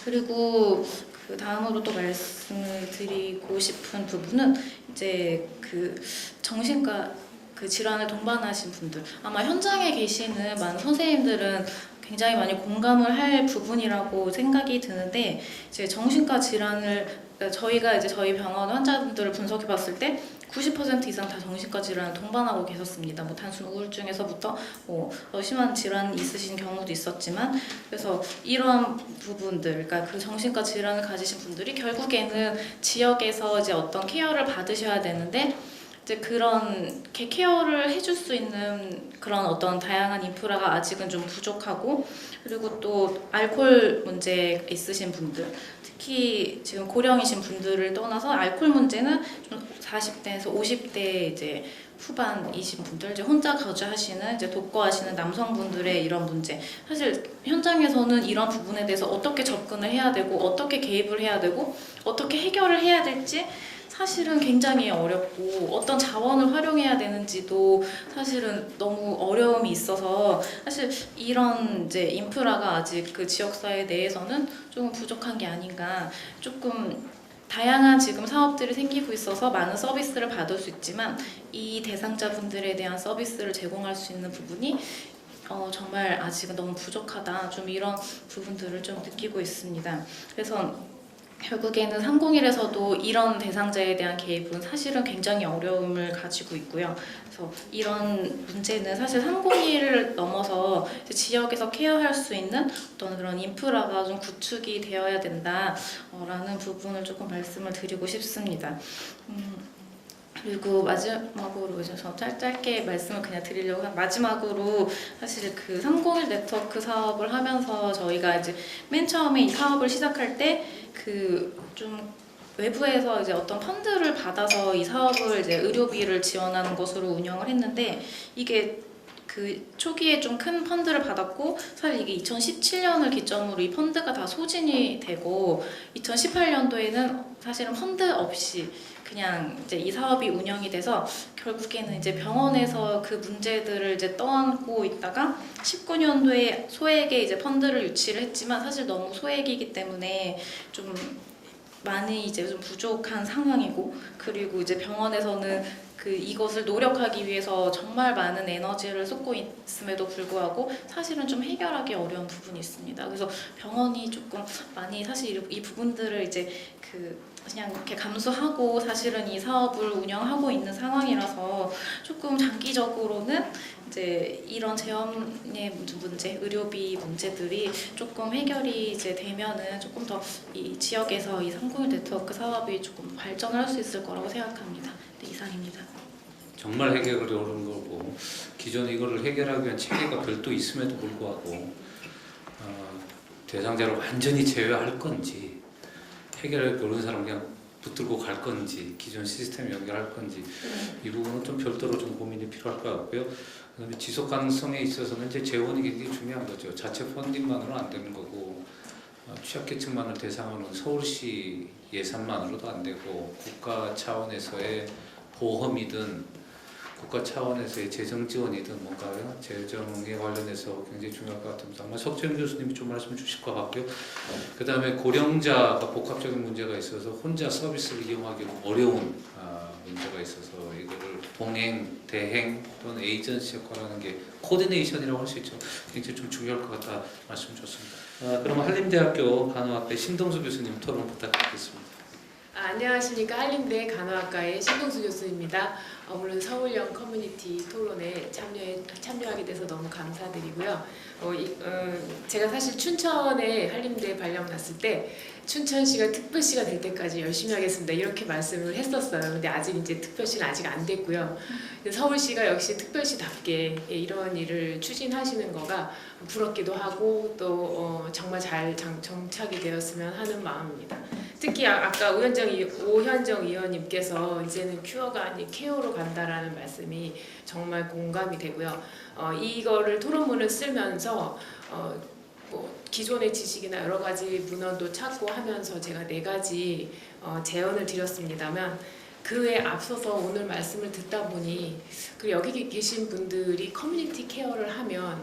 그리고 그 다음으로 또 말씀을 드리고 싶은 부분은 이제 그 정신과 그 질환을 동반하신 분들, 아마 현장에 계시는 많은 선생님들은 굉장히 많이 공감을 할 부분이라고 생각이 드는데 이제 정신과 질환을 저희가 이제 저희 병원 환자분들을 분석해 봤을 때 90% 이상 다 정신과 질환을 동반하고 계셨습니다. 뭐 단순 우울증에서부터 뭐 심한 질환이 있으신 경우도 있었지만 그래서 이런 부분들, 그러니까 그 정신과 질환을 가지신 분들이 결국에는 지역에서 이제 어떤 케어를 받으셔야 되는데 이제 그런 케어를 해줄 수 있는 그런 어떤 다양한 인프라가 아직은 좀 부족하고 그리고 또 알코올 문제 있으신 분들 특히 지금 고령이신 분들을 떠나서 알코올 문제는 좀 40대에서 50대 이제 후반이신 분들, 이제 혼자 거주하시는 이제 독거하시는 남성분들의 이런 문제, 사실 현장에서는 이런 부분에 대해서 어떻게 접근을 해야 되고 어떻게 개입을 해야 되고 어떻게 해결을 해야 될지 사실은 굉장히 어렵고 어떤 자원을 활용해야 되는지도 사실은 너무 어려움이 있어서 사실 이런 이제 인프라가 아직 그 지역사회 내에서는 조금 부족한 게 아닌가. 조금 다양한 지금 사업들이 생기고 있어서 많은 서비스를 받을 수 있지만 이 대상자분들에 대한 서비스를 제공할 수 있는 부분이 정말 아직은 너무 부족하다. 좀 이런 부분들을 좀 느끼고 있습니다. 그래서 결국에는 301에서도 이런 대상자에 대한 개입은 사실은 굉장히 어려움을 가지고 있고요. 그래서 이런 문제는 사실 301을 넘어서 이제 지역에서 케어할 수 있는 어떤 그런 인프라가 좀 구축이 되어야 된다라는 부분을 조금 말씀을 드리고 싶습니다. 그리고 마지막으로 이제 저 짧게 말씀을 그냥 드리려고 마지막으로 사실 그 301 네트워크 사업을 하면서 저희가 이제 맨 처음에 이 사업을 시작할 때 그 좀 외부에서 이제 어떤 펀드를 받아서 이 사업을 이제 의료비를 지원하는 것으로 운영을 했는데 이게 그 초기에 좀 큰 펀드를 받았고 사실 이게 2017년을 기점으로 이 펀드가 다 소진이 되고 2018년도에는 사실은 펀드 없이 그냥 이제 이 사업이 운영이 돼서 결국에는 이제 병원에서 그 문제들을 이제 떠안고 있다가 19년도에 소액의 이제 펀드를 유치를 했지만 사실 너무 소액이기 때문에 좀 많이 이제 좀 부족한 상황이고 그리고 이제 병원에서는 그 이것을 노력하기 위해서 정말 많은 에너지를 쏟고 있음에도 불구하고 사실은 좀 해결하기 어려운 부분이 있습니다. 그래서 병원이 조금 많이 사실 이 부분들을 이제 그냥 이렇게 감수하고 사실은 이 사업을 운영하고 있는 상황이라서 조금 장기적으로는 이제 이런 재원의 문제, 의료비 문제들이 조금 해결이 이제 되면은 조금 더 이 지역에서 이 301 네트워크 사업이 조금 발전할 수 있을 거라고 생각합니다. 네, 이상입니다. 정말 해결이 어려운 거고 기존에 이거를 해결하기 위한 체계가 별도 있음에도 불구하고 대상자를 완전히 제외할 건지 해결하기 어려운 사람 그냥 붙들고 갈 건지 기존 시스템 연결할 건지 이 부분은 좀 별도로 좀 고민이 필요할 것 같고요. 그다음에 지속 가능성에 있어서는 이제 재원이 굉장히 중요한 거죠. 자체 펀딩만으로는 안 되는 거고 취약계층만을 대상으로는 서울시 예산만으로도 안 되고 국가 차원에서의 보험이든 국가 차원에서의 재정 지원이든 뭔가요? 재정에 관련해서 굉장히 중요할 것 같습니다. 아마 석재훈 교수님이 좀 말씀 주실 것 같고요. 그 다음에 고령자가 복합적인 문제가 있어서 혼자 서비스를 이용하기 어려운 문제가 있어서 이거를 동행, 대행 또는 에이전시 역할하는 게 코디네이션이라고 할 수 있죠. 굉장히 좀 중요할 것 같다 말씀 주셨습니다. 그럼 한림대학교 간호학과 신동수 교수님 토론 부탁드리겠습니다. 안녕하십니까. 한림대 간호학과의 신동수 교수입니다. 물론 서울형 커뮤니티 토론에 참여하게 돼서 너무 감사드리고요. 제가 사실 춘천에 한림대 발령 났을 때 춘천시가 특별시가 될 때까지 열심히 하겠습니다 이렇게 말씀을 했었어요. 근데 아직 이제 특별시는 아직 안 됐고요. 서울시가 역시 특별시답게 이런 일을 추진하시는 거가 부럽기도 하고 또 정말 잘 정착이 되었으면 하는 마음입니다. 특히 아까 오현정 의원님께서 이제는 큐어가 아닌 케어로 간다라는 말씀이 정말 공감이 되고요. 이거를 토론문을 쓰면서 기존의 지식이나 여러 가지 문헌도 찾고 하면서 제가 4가지 제언을 드렸습니다만 그에 앞서서 오늘 말씀을 듣다 보니 여기 계신 분들이 커뮤니티 케어를 하면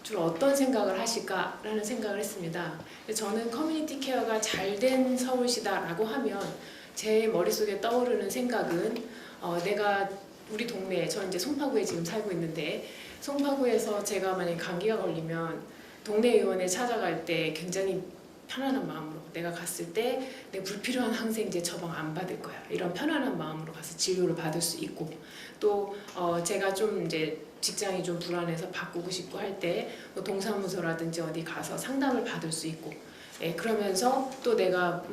주로 어떤 생각을 하실까라는 생각을 했습니다. 저는 커뮤니티 케어가 잘된 서울시다라고 하면 제 머릿속에 떠오르는 생각은 내가 우리 동네에 저 이제 송파구에 지금 살고 있는데 송파구에서 제가 만약에 감기가 걸리면 동네 의원에 찾아갈 때 굉장히 편안한 마음으로 내가 갔을 때 내 불필요한 항생제 처방 안 받을 거야 이런 편안한 마음으로 가서 진료를 받을 수 있고 또 제가 좀 이제 직장이 좀 불안해서 바꾸고 싶고 할 때 동사무소라든지 어디 가서 상담을 받을 수 있고 그러면서 또 내가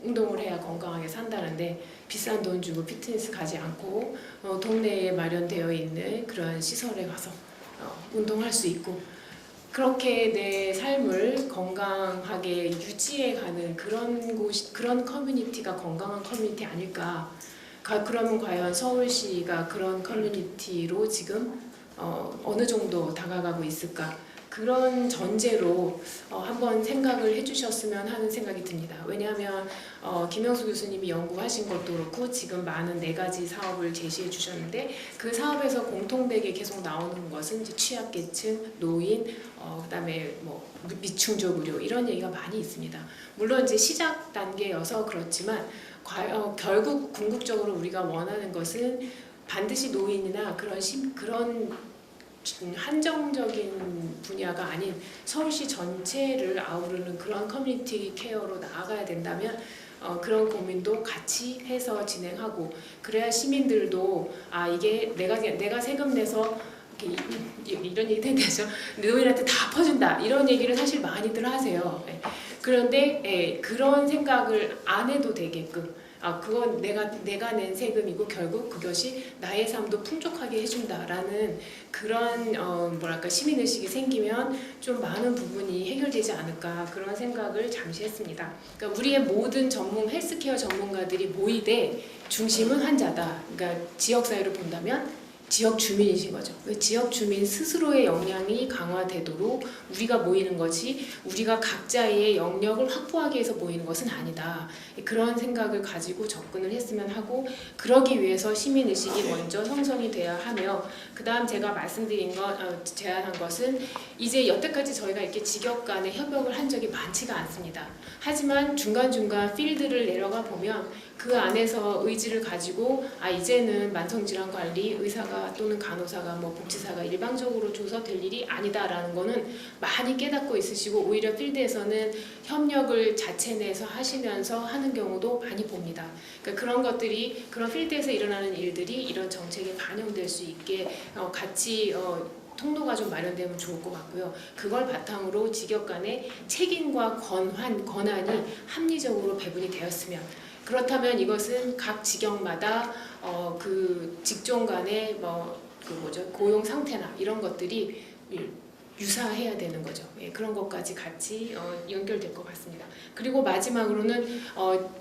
운동을 해야 건강하게 산다는데 비싼 돈 주고 피트니스 가지 않고 동네에 마련되어 있는 그런 시설에 가서 운동할 수 있고 그렇게 내 삶을 건강하게 유지해가는 그런 커뮤니티가 건강한 커뮤니티 아닐까. 그러면 과연 서울시가 그런 커뮤니티로 지금 어느 정도 다가가고 있을까? 그런 전제로 한번 생각을 해주셨으면 하는 생각이 듭니다. 왜냐하면 김영수 교수님이 연구하신 것도 그렇고 지금 많은 4가지 사업을 제시해 주셨는데 그 사업에서 공통되게 계속 나오는 것은 이제 취약계층, 노인, 그다음에 뭐 미충족 의료 이런 얘기가 많이 있습니다. 물론 이제 시작 단계여서 그렇지만 결국 궁극적으로 우리가 원하는 것은 반드시 노인이나 그런 한정적인 분야가 아닌 서울시 전체를 아우르는 그런 커뮤니티 케어로 나아가야 된다면 그런 고민도 같이 해서 진행하고 그래야 시민들도 이게 내가 세금 내서 이런 얘기 되죠. 노인한테 다 퍼준다 이런 얘기를 사실 많이들 하세요. 그런데 그런 생각을 안 해도 되게끔 그건 내가 낸 세금이고 결국 그것이 나의 삶도 풍족하게 해준다라는 그런 뭐랄까 시민의식이 생기면 좀 많은 부분이 해결되지 않을까 그런 생각을 잠시 했습니다. 그러니까 우리의 모든 헬스케어 전문가들이 모이되 중심은 환자다. 그러니까 지역사회를 본다면 지역 주민이신 거죠. 지역 주민 스스로의 역량이 강화되도록 우리가 모이는 것이 우리가 각자의 영역을 확보하기 위해서 모이는 것은 아니다. 그런 생각을 가지고 접근을 했으면 하고 그러기 위해서 시민의식이 먼저 형성이 돼야 하며 그 다음 제가 말씀드린 제안한 것은 이제 여태까지 저희가 이렇게 직역 간의 협업을 한 적이 많지가 않습니다. 하지만 중간중간 필드를 내려가 보면 그 안에서 의지를 가지고 이제는 만성질환 관리 의사가 또는 간호사가 복지사가 일방적으로 줘서 될 일이 아니다라는 거는 많이 깨닫고 있으시고 오히려 필드에서는 협력을 자체 내서 하시면서 하는 경우도 많이 봅니다. 그러니까 그런 것들이 그런 필드에서 일어나는 일들이 이런 정책에 반영될 수 있게 같이 통로가 좀 마련되면 좋을 것 같고요. 그걸 바탕으로 직역 간의 책임과 권한이 합리적으로 배분이 되었으면 그렇다면 이것은 각 직역마다 그 직종 간의 고용 상태나 이런 것들이 유사해야 되는 거죠. 그런 것까지 같이 연결될 것 같습니다. 그리고 마지막으로는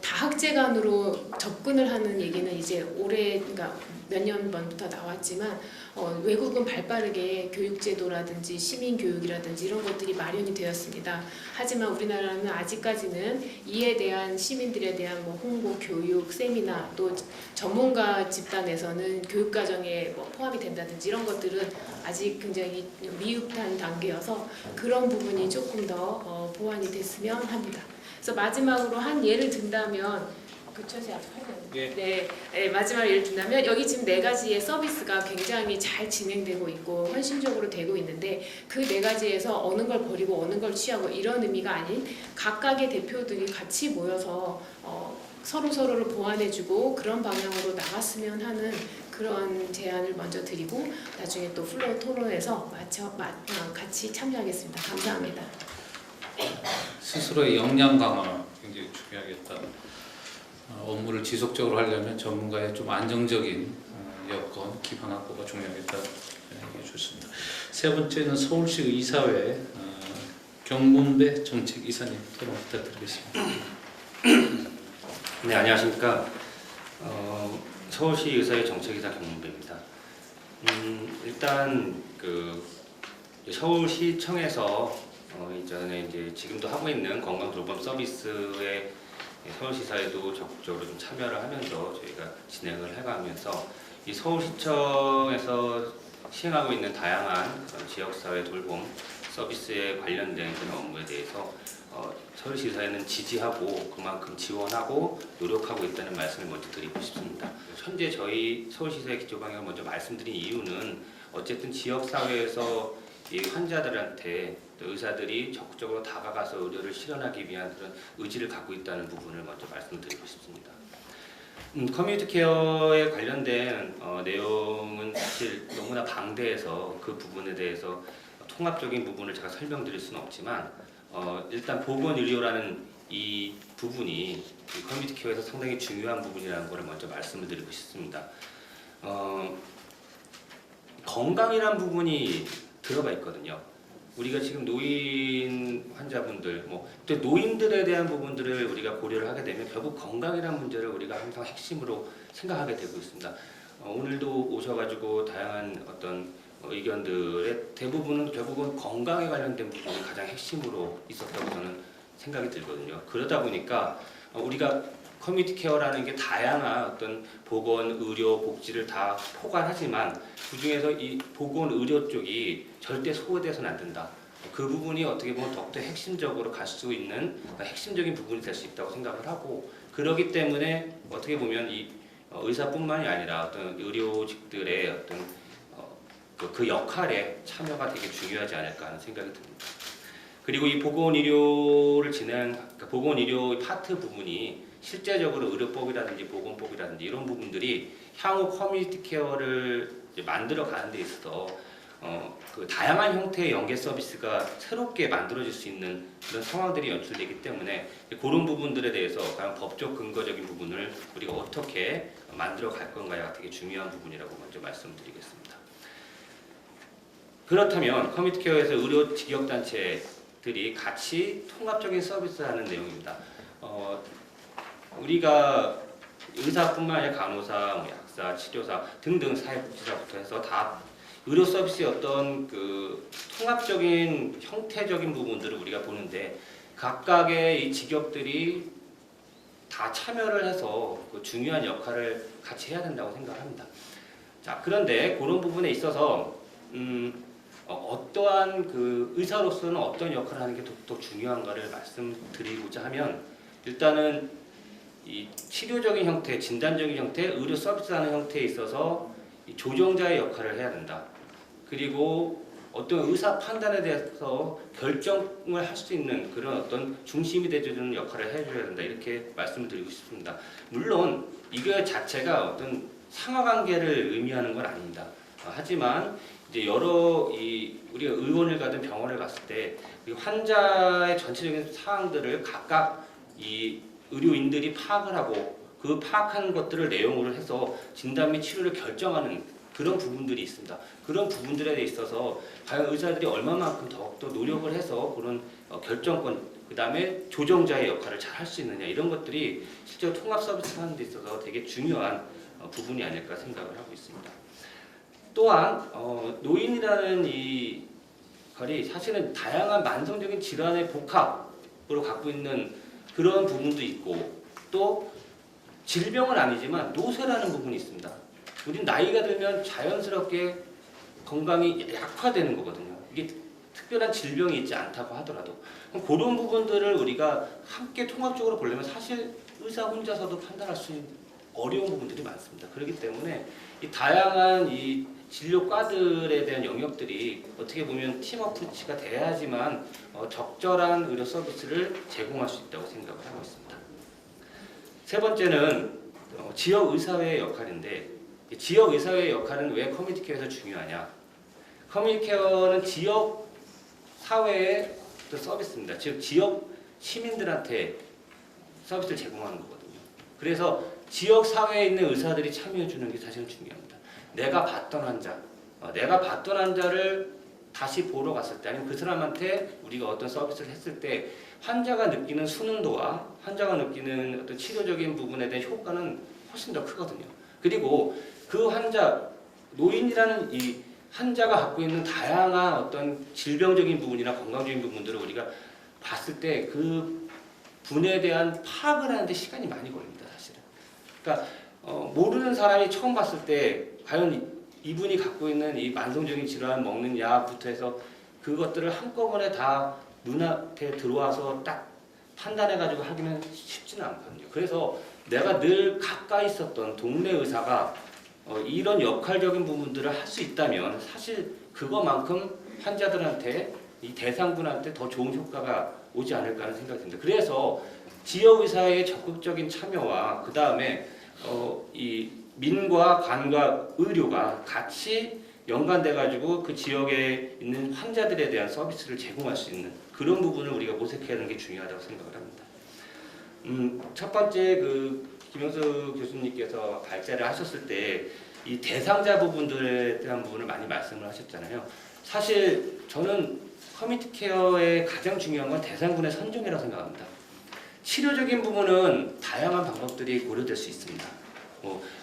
다학제간으로 접근을 하는 얘기는 이제 올해 그러니까 몇 년 전부터 나왔지만 외국은 발빠르게 교육제도라든지 시민교육이라든지 이런 것들이 마련이 되었습니다. 하지만 우리나라는 아직까지는 이에 대한 시민들에 대한 홍보, 교육, 세미나 또 전문가 집단에서는 교육과정에 포함이 된다든지 이런 것들은 아직 굉장히 미흡한 단계여서 그런 부분이 조금 더 보완이 됐으면 합니다. 그래서 마지막으로 한 예를 든다면 그쵸, 제가 네, 마지막 예를 든다면 여기 지금 4가지의 서비스가 굉장히 잘 진행되고 있고 헌신적으로 되고 있는데 그 4가지에서 어느 걸 버리고 어느 걸 취하고 이런 의미가 아닌 각각의 대표들이 같이 모여서 서로를 보완해주고 그런 방향으로 나갔으면 하는 그런 제안을 먼저 드리고 나중에 또 플로어 토론에서 같이 참여하겠습니다. 감사합니다. 스스로의 역량 강화 굉장히 중요하겠다. 업무를 지속적으로 하려면 전문가의 좀 안정적인 여건, 기반 확보가 중요하겠다. 좋습니다. 세 번째는 서울시 의사회 경문배 정책이사님 토론 부탁드리겠습니다. 네, 안녕하십니까. 서울시 의사회 정책이사 경문배입니다. 일단 서울시청에서 이전에 이제 지금도 하고 있는 건강 돌봄 서비스에 서울시사회도 적극적으로 좀 참여를 하면서 저희가 진행을 해가면서 이 서울시청에서 시행하고 있는 다양한 지역사회 돌봄 서비스에 관련된 그런 업무에 대해서 서울시사회는 지지하고 그만큼 지원하고 노력하고 있다는 말씀을 먼저 드리고 싶습니다. 현재 저희 서울시사회 기조방향을 먼저 말씀드린 이유는 어쨌든 지역사회에서 이 환자들한테 또 의사들이 적극적으로 다가가서 의료를 실현하기 위한 그런 의지를 갖고 있다는 부분을 먼저 말씀드리고 싶습니다. 커뮤니티 케어에 관련된 내용은 사실 너무나 방대해서 그 부분에 대해서 통합적인 부분을 제가 설명드릴 수는 없지만 일단 보건의료라는 이 부분이 이 커뮤니티 케어에서 상당히 중요한 부분이라는 것을 먼저 말씀을 드리고 싶습니다. 건강이라는 부분이 들어가 있거든요. 우리가 지금 노인 환자분들, 또 노인들에 대한 부분들을 우리가 고려를 하게 되면 결국 건강이라는 문제를 우리가 항상 핵심으로 생각하게 되고 있습니다. 오늘도 오셔가지고 다양한 어떤 의견들의 대부분은 결국은 건강에 관련된 부분이 가장 핵심으로 있었다고 저는 생각이 들거든요. 그러다 보니까 우리가 커뮤니티 케어라는 게 다양한 어떤 보건, 의료, 복지를 다 포괄하지만 그 중에서 이 보건, 의료 쪽이 절대 소외돼서는 안 된다. 그 부분이 어떻게 보면 더욱더 핵심적으로 갈 수 있는 핵심적인 부분이 될 수 있다고 생각을 하고, 그렇기 때문에 어떻게 보면 이 의사뿐만이 아니라 어떤 의료직들의 어떤 그 역할에 참여가 되게 중요하지 않을까 하는 생각이 듭니다. 그리고 이 보건의료를 그러니까 보건의료 파트 부분이 실제적으로 의료법이라든지 보건법이라든지 이런 부분들이 향후 커뮤니티 케어를 이제 만들어 가는 데 있어서 그 다양한 형태의 연계 서비스가 새롭게 만들어질 수 있는 그런 상황들이 연출되기 때문에 그런 부분들에 대해서 과연 법적 근거적인 부분을 우리가 어떻게 만들어 갈 건가가 되게 중요한 부분이라고 먼저 말씀드리겠습니다. 그렇다면 커뮤니티 케어에서 의료 직역단체들이 같이 통합적인 서비스를 하는 내용입니다. 우리가 의사뿐만 아니라 간호사, 약사, 치료사 등등 사회복지사부터 해서 다 의료 서비스의 어떤 그 통합적인 형태적인 부분들을 우리가 보는데 각각의 이 직역들이 다 참여를 해서 그 중요한 역할을 같이 해야 된다고 생각합니다. 자, 그런데 그런 부분에 있어서 어떠한 그 의사로서는 어떤 역할을 하는 게 더 중요한가를 말씀드리고자 하면, 일단은 이 치료적인 형태, 진단적인 형태, 의료 서비스하는 형태에 있어서 이 조정자의 역할을 해야 된다. 그리고 어떤 의사 판단에 대해서 결정을 할 수 있는 그런 어떤 중심이 되주는 역할을 해줘야 된다. 이렇게 말씀을 드리고 싶습니다. 물론 이거 자체가 어떤 상하관계를 의미하는 건 아닙니다. 하지만 이제 여러 우리가 의원을 가든 병원을 갔을 때 환자의 전체적인 사항들을 각각 이 의료인들이 파악을 하고 그 파악한 것들을 내용으로 해서 진단 및 치료를 결정하는 그런 부분들이 있습니다. 그런 부분들에 있어서 과연 의사들이 얼마만큼 더욱더 노력을 해서 그런 결정권, 그 다음에 조정자의 역할을 잘 할 수 있느냐, 이런 것들이 실제로 통합 서비스 하는 데 있어서 되게 중요한 부분이 아닐까 생각을 하고 있습니다. 또한 노인이라는 이 역할이 사실은 다양한 만성적인 질환의 복합으로 갖고 있는 그런 부분도 있고, 또 질병은 아니지만 노쇠라는 부분이 있습니다. 우린 나이가 들면 자연스럽게 건강이 약화되는 거거든요. 이게 특별한 질병이 있지 않다고 하더라도 그런 부분들을 우리가 함께 통합적으로 보려면 사실 의사 혼자서도 판단할 수 있는 어려운 부분들이 많습니다. 그렇기 때문에 이 다양한 이 진료과들에 대한 영역들이 어떻게 보면 팀 어프로치가 돼야지만 적절한 의료 서비스를 제공할 수 있다고 생각을 하고 있습니다. 세 번째는 지역 의사회의 역할인데, 지역 의사회의 역할은 왜 커뮤니티 케어에서 중요하냐? 커뮤니티 케어는 지역 사회의 서비스입니다. 즉 지역 시민들한테 서비스를 제공하는 거거든요. 그래서 지역 사회에 있는 의사들이 참여해 주는 게 사실은 중요합니다. 내가 봤던 환자를 다시 보러 갔을 때, 아니면 그 사람한테 우리가 어떤 서비스를 했을 때 환자가 느끼는 순응도와 환자가 느끼는 어떤 치료적인 부분에 대한 효과는 훨씬 더 크거든요. 그리고 그 환자, 노인이라는 이 환자가 갖고 있는 다양한 어떤 질병적인 부분이나 건강적인 부분들을 우리가 봤을 때 그 분에 대한 파악을 하는데 시간이 많이 걸립니다, 사실은. 그러니까 모르는 사람이 처음 봤을 때 과연 이분이 갖고 있는 이 만성적인 질환, 먹는 약부터 해서 그것들을 한꺼번에 다 눈앞에 들어와서 딱 판단해가지고 하기는 쉽지는 않거든요. 그래서 내가 늘 가까이 있었던 동네 의사가 이런 역할적인 부분들을 할 수 있다면 사실 그거만큼 환자들한테, 이 대상분한테 더 좋은 효과가 오지 않을까 하는 생각이 듭니다. 그래서 지역의사의 적극적인 참여와 그 다음에 이 민과 관과 의료가 같이 연관돼가지고 그 지역에 있는 환자들에 대한 서비스를 제공할 수 있는 그런 부분을 우리가 모색해야 하는 게 중요하다고 생각을 합니다. 첫 번째 김영수 교수님께서 발제를 하셨을 때 이 대상자 부분들에 대한 부분을 많이 말씀을 하셨잖아요. 사실 저는 커뮤니티 케어의 가장 중요한 건 대상군의 선정이라고 생각합니다. 치료적인 부분은 다양한 방법들이 고려될 수 있습니다.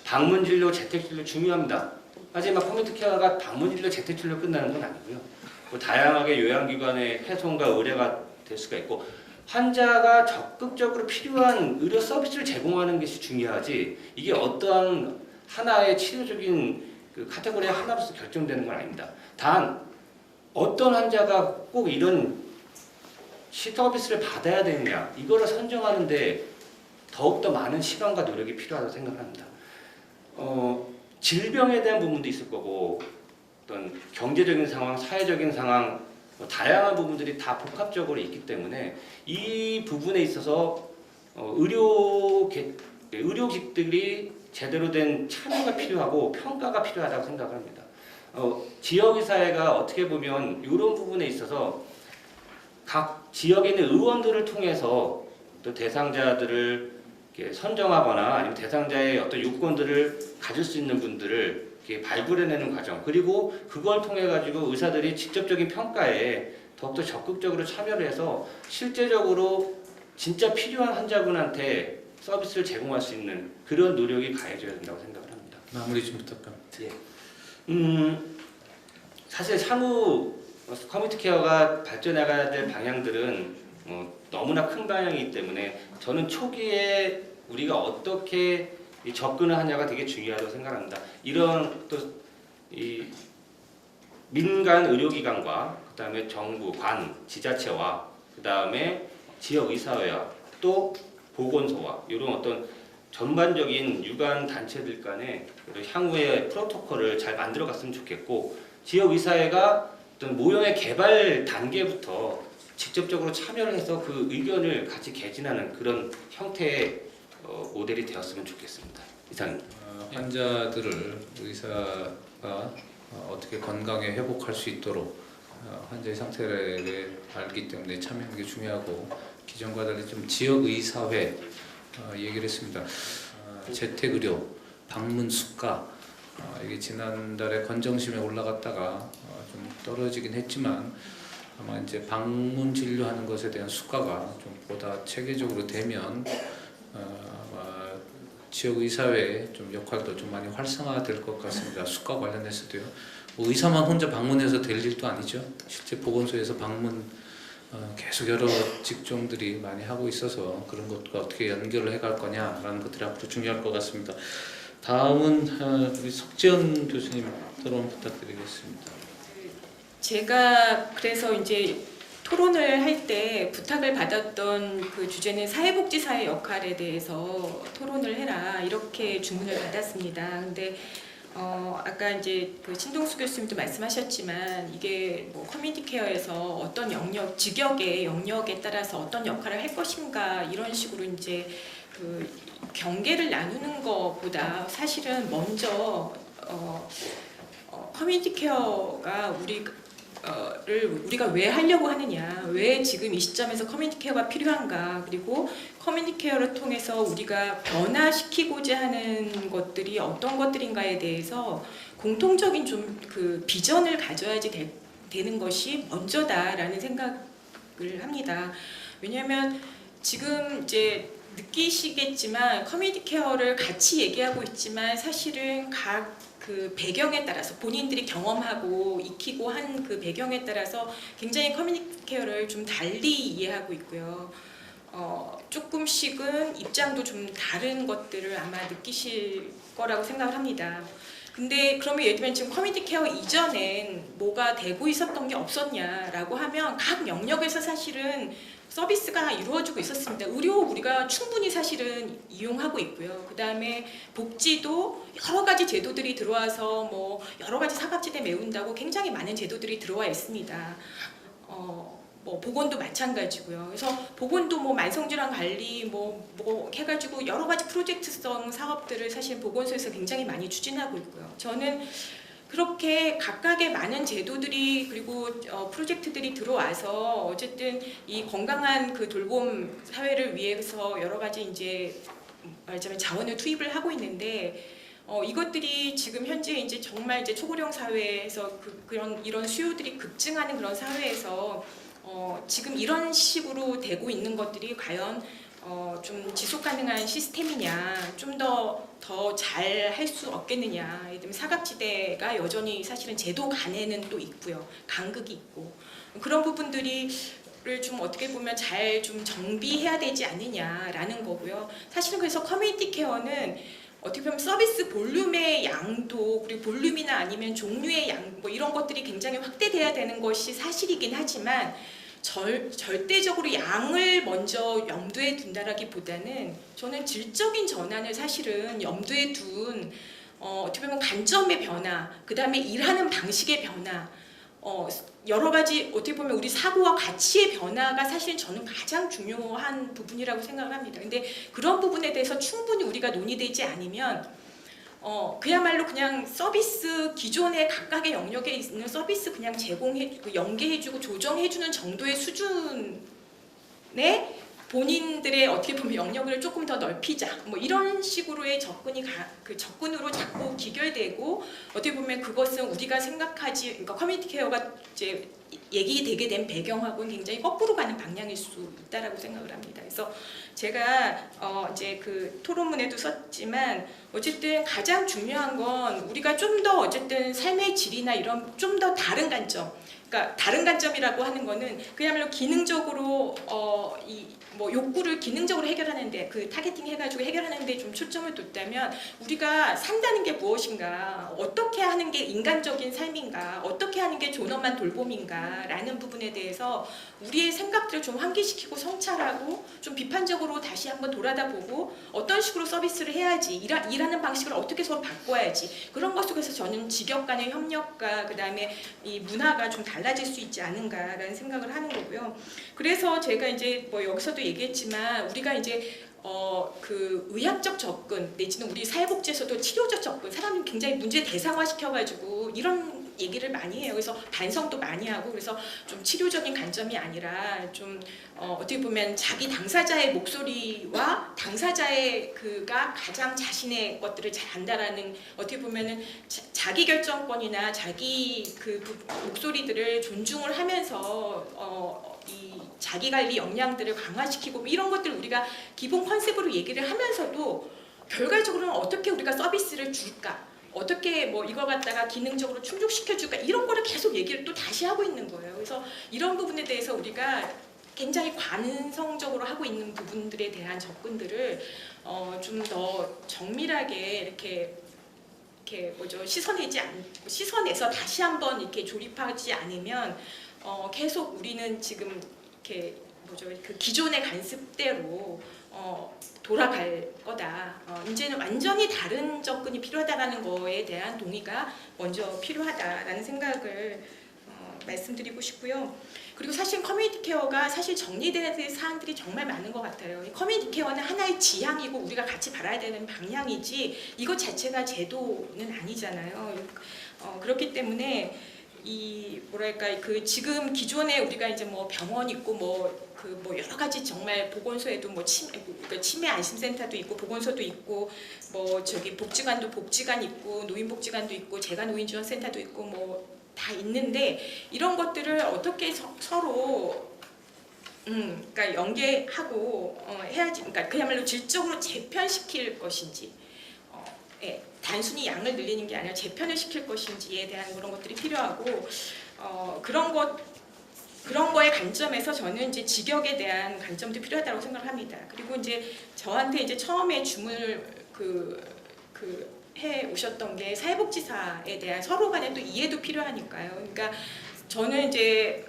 방문 진료, 재택 진료 중요합니다. 하지만 커뮤니티 케어가 방문진료, 재택진료 끝나는 건 아니고요. 뭐 다양하게 요양기관의 훼손과 의뢰가 될 수가 있고 환자가 적극적으로 필요한 의료 서비스를 제공하는 것이 중요하지 이게 어떠한 하나의 치료적인 그 카테고리 하나로서 결정되는 건 아닙니다. 단 어떤 환자가 꼭 이런 서비스를 받아야 되느냐 이거를 선정하는데 더욱더 많은 시간과 노력이 필요하다고 생각합니다. 질병에 대한 부분도 있을 거고 어떤 경제적인 상황, 사회적인 상황 뭐 다양한 부분들이 다 복합적으로 있기 때문에 이 부분에 있어서 의료직들이 제대로 된 참여가 필요하고 평가가 필요하다고 생각을 합니다. 지역의사회가 어떻게 보면 이런 부분에 있어서 각 지역에 있는 의원들을 통해서 또 대상자들을 이렇게 선정하거나 아니면 대상자의 어떤 요건들을 가질 수 있는 분들을 이렇게 발굴해내는 과정 그리고 그걸 통해 가지고 의사들이 직접적인 평가에 더욱더 적극적으로 참여를 해서 실제적으로 진짜 필요한 환자분한테 서비스를 제공할 수 있는 그런 노력이 가해져야 된다고 생각을 합니다. 마무리 좀 부탁합니다. 예. 사실 향후 커뮤니티 케어가 발전해가야 될 방향들은 너무나 큰 방향이기 때문에 저는 초기에 우리가 어떻게 접근을 하냐가 되게 중요하다고 생각합니다. 이런 또 이 민간 의료기관과 그다음에 정부, 관, 지자체와 그다음에 지역 의사회와 또 보건소와 이런 어떤 전반적인 유관 단체들 간의 향후의 프로토콜을 잘 만들어갔으면 좋겠고 지역 의사회가 어떤 모형의 개발 단계부터 직접적으로 참여를 해서 그 의견을 같이 개진하는 그런 형태의 모델이 되었으면 좋겠습니다. 이상입니다. 환자들을 의사가 어떻게 건강에 회복할 수 있도록 환자의 상태를 알기 때문에 참여하는 게 중요하고 기존과 달리 좀 지역 의사회 얘기를 했습니다. 재택의료, 방문 수가 이게 지난달에 건정심에 올라갔다가 좀 떨어지긴 했지만 아마 이제 방문 진료하는 것에 대한 수가가 좀 보다 체계적으로 되면 아마 지역 의사회의 좀 역할도 좀 많이 활성화될 것 같습니다. 수가 관련해서도요. 뭐 의사만 혼자 방문해서 될 일도 아니죠. 실제 보건소에서 방문 계속 여러 직종들이 많이 하고 있어서 그런 것과 어떻게 연결을 해갈 거냐라는 것들이 앞으로 중요할 것 같습니다. 다음은 우리 석지연 교수님 토론 부탁드리겠습니다. 제가 그래서 이제 토론을 할 때 부탁을 받았던 그 주제는 사회복지사의 역할에 대해서 토론을 해라 이렇게 주문을 받았습니다. 근데 아까 이제 그 신동수 교수님도 말씀하셨지만 이게 뭐 커뮤니티 케어에서 어떤 영역, 직역의 영역에 따라서 어떤 역할을 할 것인가 이런 식으로 이제 그 경계를 나누는 것보다 사실은 먼저 커뮤니티 케어가 우리가 왜 하려고 하느냐, 왜 지금 이 시점에서 커뮤니티 케어가 필요한가, 그리고 커뮤니티 케어를 통해서 우리가 변화시키고자 하는 것들이 어떤 것들인가에 대해서 공통적인 좀 그 비전을 가져야지 되는 것이 먼저다라는 생각을 합니다. 왜냐하면 지금 이제 느끼시겠지만 커뮤니티 케어를 같이 얘기하고 있지만 사실은 각 그 배경에 따라서 본인들이 경험하고 익히고 한 그 배경에 따라서 굉장히 커뮤니티 케어를 좀 달리 이해하고 있고요. 조금씩은 입장도 좀 다른 것들을 아마 느끼실 거라고 생각을 합니다. 근데 그러면 예를 들면 지금 커뮤니티 케어 이전엔 뭐가 되고 있었던 게 없었냐라고 하면 각 영역에서 사실은 서비스가 이루어지고 있었습니다. 의료 우리가 충분히 사실은 이용하고 있고요. 그 다음에 복지도 여러 가지 제도들이 들어와서 뭐 여러 가지 사각지대 메운다고 굉장히 많은 제도들이 들어와 있습니다. 뭐 보건도 마찬가지고요. 그래서 보건도 뭐 만성질환 관리 뭐 해가지고 여러 가지 프로젝트성 사업들을 사실 보건소에서 굉장히 많이 추진하고 있고요. 저는 그렇게 각각의 많은 제도들이 그리고 프로젝트들이 들어와서 어쨌든 이 건강한 그 돌봄 사회를 위해서 여러 가지 이제 말하자면 자원을 투입을 하고 있는데 이것들이 지금 현재 이제 정말 이제 초고령 사회에서 이런 수요들이 급증하는 그런 사회에서 지금 이런 식으로 되고 있는 것들이 과연 좀 지속 가능한 시스템이냐, 좀 더 잘 할 수 없겠느냐. 예를 들면 사각지대가 여전히 사실은 제도 간에는 또 있고요, 간극이 있고 그런 부분들이 좀 어떻게 보면 잘 좀 정비해야 되지 않느냐라는 거고요. 사실은 그래서 커뮤니티 케어는 어떻게 보면 서비스 볼륨의 양도 그리고 볼륨이나 아니면 종류의 양 뭐 이런 것들이 굉장히 확대돼야 되는 것이 사실이긴 하지만 절대적으로 양을 먼저 염두에 둔다라기보다는 저는 질적인 전환을 사실은 염두에 둔 어떻게 보면 관점의 변화, 그 다음에 일하는 방식의 변화, 여러 가지 어떻게 보면 우리 사고와 가치의 변화가 사실 저는 가장 중요한 부분이라고 생각을 합니다. 근데 그런 부분에 대해서 충분히 우리가 논의되지 않으면 그야말로 그냥 서비스 기존의 각각의 영역에 있는 서비스 그냥 연계해주고 조정해주는 정도의 수준의 본인들의 어떻게 보면 영역을 조금 더 넓히자 뭐 이런 식으로의 접근으로 자꾸 기결되고 어떻게 보면 그것은 우리가 그러니까 커뮤니티 케어가 이제 얘기되게 된 배경하고는 굉장히 거꾸로 가는 방향일 수 있다라고 생각을 합니다. 그래서 제가 이제 그 토론문에도 썼지만 어쨌든 가장 중요한 건 우리가 좀 더 어쨌든 삶의 질이나 이런 좀 더 다른 관점, 그러니까 다른 관점이라고 하는 거는 그야말로 기능적으로 뭐 욕구를 기능적으로 해결하는데 그 타겟팅 해가지고 해결하는데 좀 초점을 뒀다면 우리가 산다는 게 무엇인가, 어떻게 하는 게 인간적인 삶인가, 어떻게 하는 게 존엄한 돌봄인가 라는 부분에 대해서 우리의 생각들을 좀 환기시키고 성찰하고 좀 비판적으로 다시 한번 돌아다보고 어떤 식으로 서비스를 해야지, 일하는 방식을 어떻게 서로 바꿔야지, 그런 것 속에서 저는 직역 간의 협력과 그 다음에 이 문화가 좀 달라질 수 있지 않은가라는 생각을 하는 거고요. 그래서 제가 이제 뭐 여기서도 얘기했지만 우리가 이제 그 의학적 접근 내지는 우리 사회복지에서도 치료적 접근, 사람을 굉장히 문제 대상화 시켜가지고 이런 얘기를 많이 해요. 그래서 반성도 많이 하고 그래서 좀 치료적인 관점이 아니라 좀 어떻게 보면 자기 당사자의 목소리와 당사자의 그가 가장 자신의 것들을 잘 안다라는 어떻게 보면은 자기 결정권이나 자기 그 목소리들을 존중을 하면서 이 자기관리 역량들을 강화시키고 이런 것들을 우리가 기본 컨셉으로 얘기를 하면서도 결과적으로는 어떻게 우리가 서비스를 줄까, 어떻게 뭐 이거 갖다가 기능적으로 충족시켜줄까, 이런 거를 계속 얘기를 또 다시 하고 있는 거예요. 그래서 이런 부분에 대해서 우리가 굉장히 관성적으로 하고 있는 부분들에 대한 접근들을 좀 더 정밀하게 이렇게 시선에서 다시 한번 이렇게 조립하지 않으면 계속 우리는 지금 이렇게 그 기존의 관습대로 돌아갈 거다. 이제는 완전히 다른 접근이 필요하다라는 거에 대한 동의가 먼저 필요하다라는 생각을 말씀드리고 싶고요. 그리고 사실 커뮤니티 케어가 사실 정리되는 사항들이 정말 많은 것 같아요. 커뮤니티 케어는 하나의 지향이고 우리가 같이 바라야 되는 방향이지 이것 자체가 제도는 아니잖아요. 그렇기 때문에 이 뭐랄까 그 지금 기존에 우리가 이제 뭐 병원 있고 뭐 여러 가지 정말 보건소에도 뭐 치매 안심센터도 있고 보건소도 있고 뭐 저기 복지관 있고 노인복지관도 있고 재가노인지원센터도 있고 뭐 다 있는데 이런 것들을 어떻게 서로 그러니까 연계하고 해야지, 그러니까 그야말로 질적으로 재편시킬 것인지 단순히 양을 늘리는 게 아니라 재편을 시킬 것인지에 대한 그런 것들이 필요하고 그런 거의 관점에서 저는 이제 직역에 대한 관점도 필요하다고 생각을 합니다. 그리고 이제 저한테 이제 처음에 주문을 해 오셨던 게 사회복지사에 대한 서로 간의 또 이해도 필요하니까요. 그러니까 저는 이제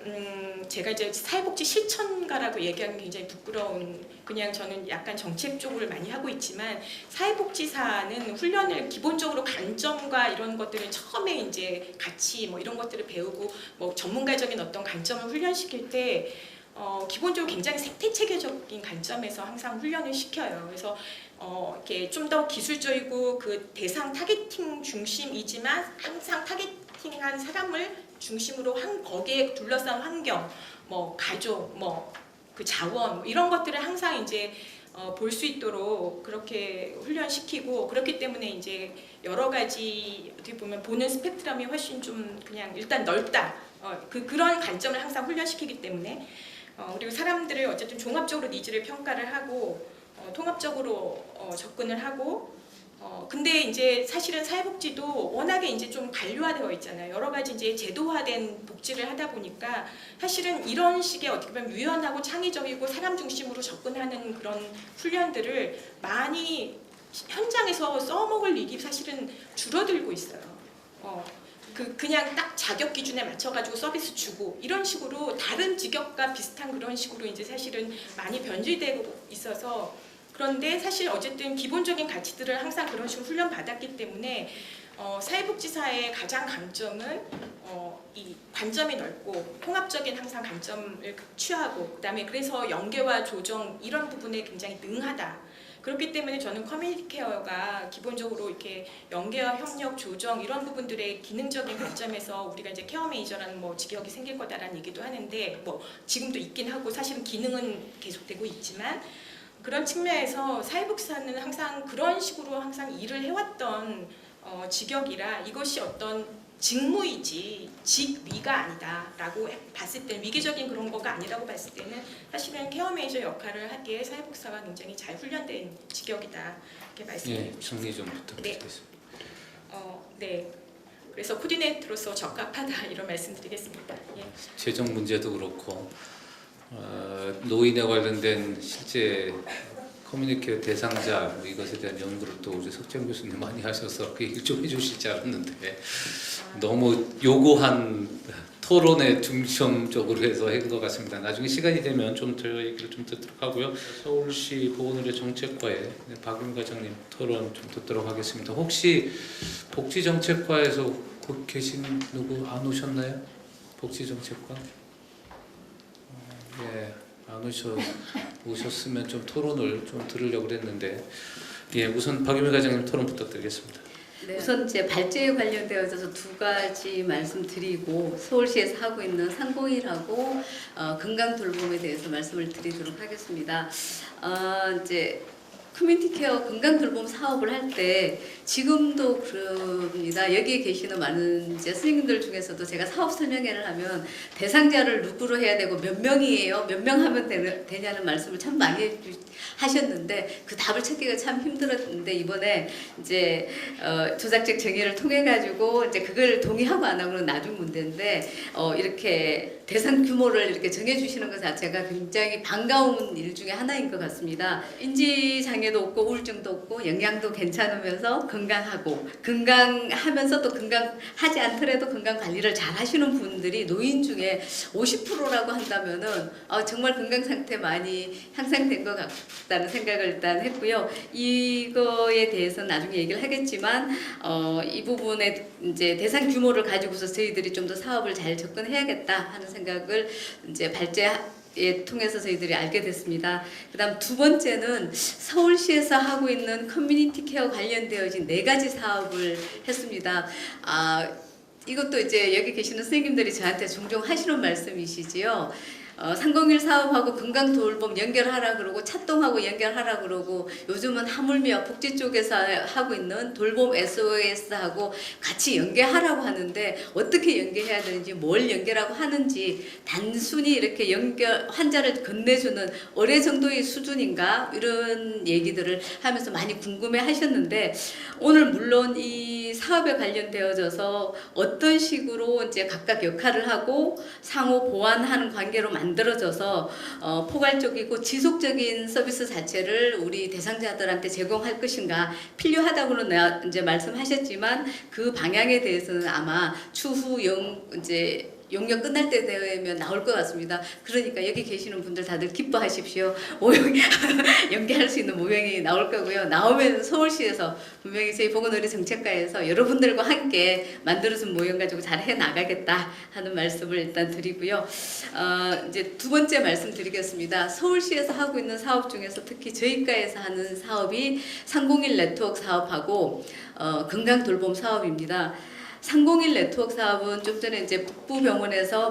제가 이제 사회복지 실천가라고 얘기하는 게 굉장히 부끄러운, 그냥 저는 약간 정책 쪽을 많이 하고 있지만 사회복지사는 훈련을 기본적으로 관점과 이런 것들을 처음에 이제 같이 뭐 이런 것들을 배우고 뭐 전문가적인 어떤 관점을 훈련시킬 때 기본적으로 굉장히 생태체계적인 관점에서 항상 훈련을 시켜요. 그래서 이렇게 좀 더 기술적이고 그 대상 타겟팅 중심이지만 항상 타겟팅한 사람을 중심으로 거기에 둘러싼 환경, 뭐 가족, 뭐 그 자원 뭐 이런 것들을 항상 이제 볼 수 있도록 그렇게 훈련시키고 그렇기 때문에 이제 여러 가지 어떻게 보면 보는 스펙트럼이 훨씬 좀 그냥 일단 넓다. 그런 관점을 항상 훈련시키기 때문에 그리고 사람들을 어쨌든 종합적으로 니즈를 평가를 하고 통합적으로 접근을 하고 근데 이제 사실은 사회복지도 워낙에 이제 좀 관료화되어 있잖아요. 여러 가지 이제 제도화된 복지를 하다 보니까 사실은 이런 식의 어떻게 보면 유연하고 창의적이고 사람 중심으로 접근하는 그런 훈련들을 많이 현장에서 써먹을 일이 사실은 줄어들고 있어요. 그냥 딱 자격 기준에 맞춰가지고 서비스 주고 이런 식으로 다른 직업과 비슷한 그런 식으로 이제 사실은 많이 변질되고 있어서 그런데 사실 어쨌든 기본적인 가치들을 항상 그런 식으로 훈련 받았기 때문에 사회복지사의 가장 강점은 이 관점이 넓고 통합적인 항상 관점을 취하고 그다음에 그래서 연계와 조정 이런 부분에 굉장히 능하다. 그렇기 때문에 저는 커뮤니티 케어가 기본적으로 이렇게 연계와 협력, 조정 이런 부분들의 기능적인 관점에서 우리가 이제 케어 매니저라는 뭐 직역이 생길 거다라는 얘기도 하는데 뭐 지금도 있긴 하고 사실은 기능은 계속되고 있지만 그런 측면에서 사회복지사는 항상 그런 식으로 항상 일을 해왔던 직역이라 이것이 어떤 직무이지 직위가 아니다라고 봤을 때는 위계적인 그런 거가 아니라고 봤을 때는 사실은 케어 매니저 역할을 하기에 사회복지사가 굉장히 잘 훈련된 직역이다 이렇게 말씀드립니다. 정리 좀 부탁드리겠습니다. 네. 그래서 코디네이터로서 적합하다 이런 말씀드리겠습니다. 예. 재정 문제도 그렇고 노인에 관련된 실제 커뮤니케이터 대상자 이것에 대한 연구를 또 우리 석재훈 교수님 많이 하셔서 그 얘기를 좀 해주실 줄 알았는데 너무 요구한 토론의 중점적으로 해서 한 것 같습니다. 나중에 시간이 되면 좀 더 얘기를 좀 듣도록 하고요. 서울시 보건의료 정책과의 박윤 과장님 토론 좀 듣도록 하겠습니다. 혹시 복지정책과에서 곧 계신 누구 안 오셨나요? 복지정책과? 예, 안 오셨으면 좀 토론을 좀 들으려고 그랬는데 예, 우선 박유미 과장님 토론 부탁드리겠습니다. 네. 우선 제 발제에 관련되어서 두 가지 말씀드리고 서울시에서 하고 있는 상공일하고 건강 돌봄에 대해서 말씀을 드리도록 하겠습니다. 이제 커뮤니티 케어 건강 돌봄 사업을 할 때 지금도 그럽니다. 여기에 계시는 많은 이제 선생님들 중에서도 제가 사업 설명회를 하면 대상자를 누구로 해야 되고 몇 명이에요? 몇 명 하면 되냐는 말씀을 참 많이 하셨는데 그 답을 찾기가 참 힘들었는데 이번에 이제 조작적 정의를 통해 가지고 이제 그걸 동의하고 안 하고는 나중 문제인데 이렇게 대상 규모를 이렇게 정해 주시는 것 자체가 굉장히 반가운 일 중에 하나인 것 같습니다. 인지 장애도 없고 우울증도 없고 영양도 괜찮으면서 건강하고 건강하면서 또 건강하지 않더라도 건강 관리를 잘 하시는 분들이 노인 중에 50%라고 한다면은 정말 건강 상태 많이 향상된 것 같다는 생각을 일단 했고요. 이거에 대해서는 나중에 얘기를 하겠지만 이 부분에 이제 대상 규모를 가지고서 저희들이 좀 더 사업을 잘 접근해야겠다 하는 생각을 이제 발제에 통해서 저희들이 알게 됐습니다. 그다음 두 번째는 서울시에서 하고 있는 커뮤니티 케어 관련되어진 4가지 사업을 했습니다. 이것도 이제 여기 계시는 선생님들이 저한테 종종 하시는 말씀이시지요. 301 사업하고 건강 돌봄 연결하라 그러고 차동하고 연결하라 그러고 요즘은 하물며 복지 쪽에서 하고 있는 돌봄 SOS하고 같이 연계하라고 하는데 어떻게 연계해야 되는지 뭘 연결하고 하는지 단순히 이렇게 연결 환자를 건네주는 어뢰 정도의 수준인가 이런 얘기들을 하면서 많이 궁금해 하셨는데 오늘 물론 이 사업에 관련되어져서 어떤 식으로 이제 각각 역할을 하고 상호 보완하는 관계로 만들어져서 포괄적이고 지속적인 서비스 자체를 우리 대상자들한테 제공할 것인가 필요하다고는 이제 말씀하셨지만 그 방향에 대해서는 아마 추후 이제 용역 끝날 때 되면 나올 것 같습니다. 그러니까 여기 계시는 분들 다들 기뻐하십시오. 연계할 수 있는 모형이 나올 거고요. 나오면 서울시에서 분명히 저희 보건의료 정책과에서 여러분들과 함께 만들어준 모형 가지고 잘 해나가겠다 하는 말씀을 일단 드리고요. 이제 두 번째 말씀드리겠습니다. 서울시에서 하고 있는 사업 중에서 특히 저희과에서 하는 사업이 301 네트워크 사업하고 건강 돌봄 사업입니다. 301 네트워크 사업은 좀 전에 이제 북부병원에서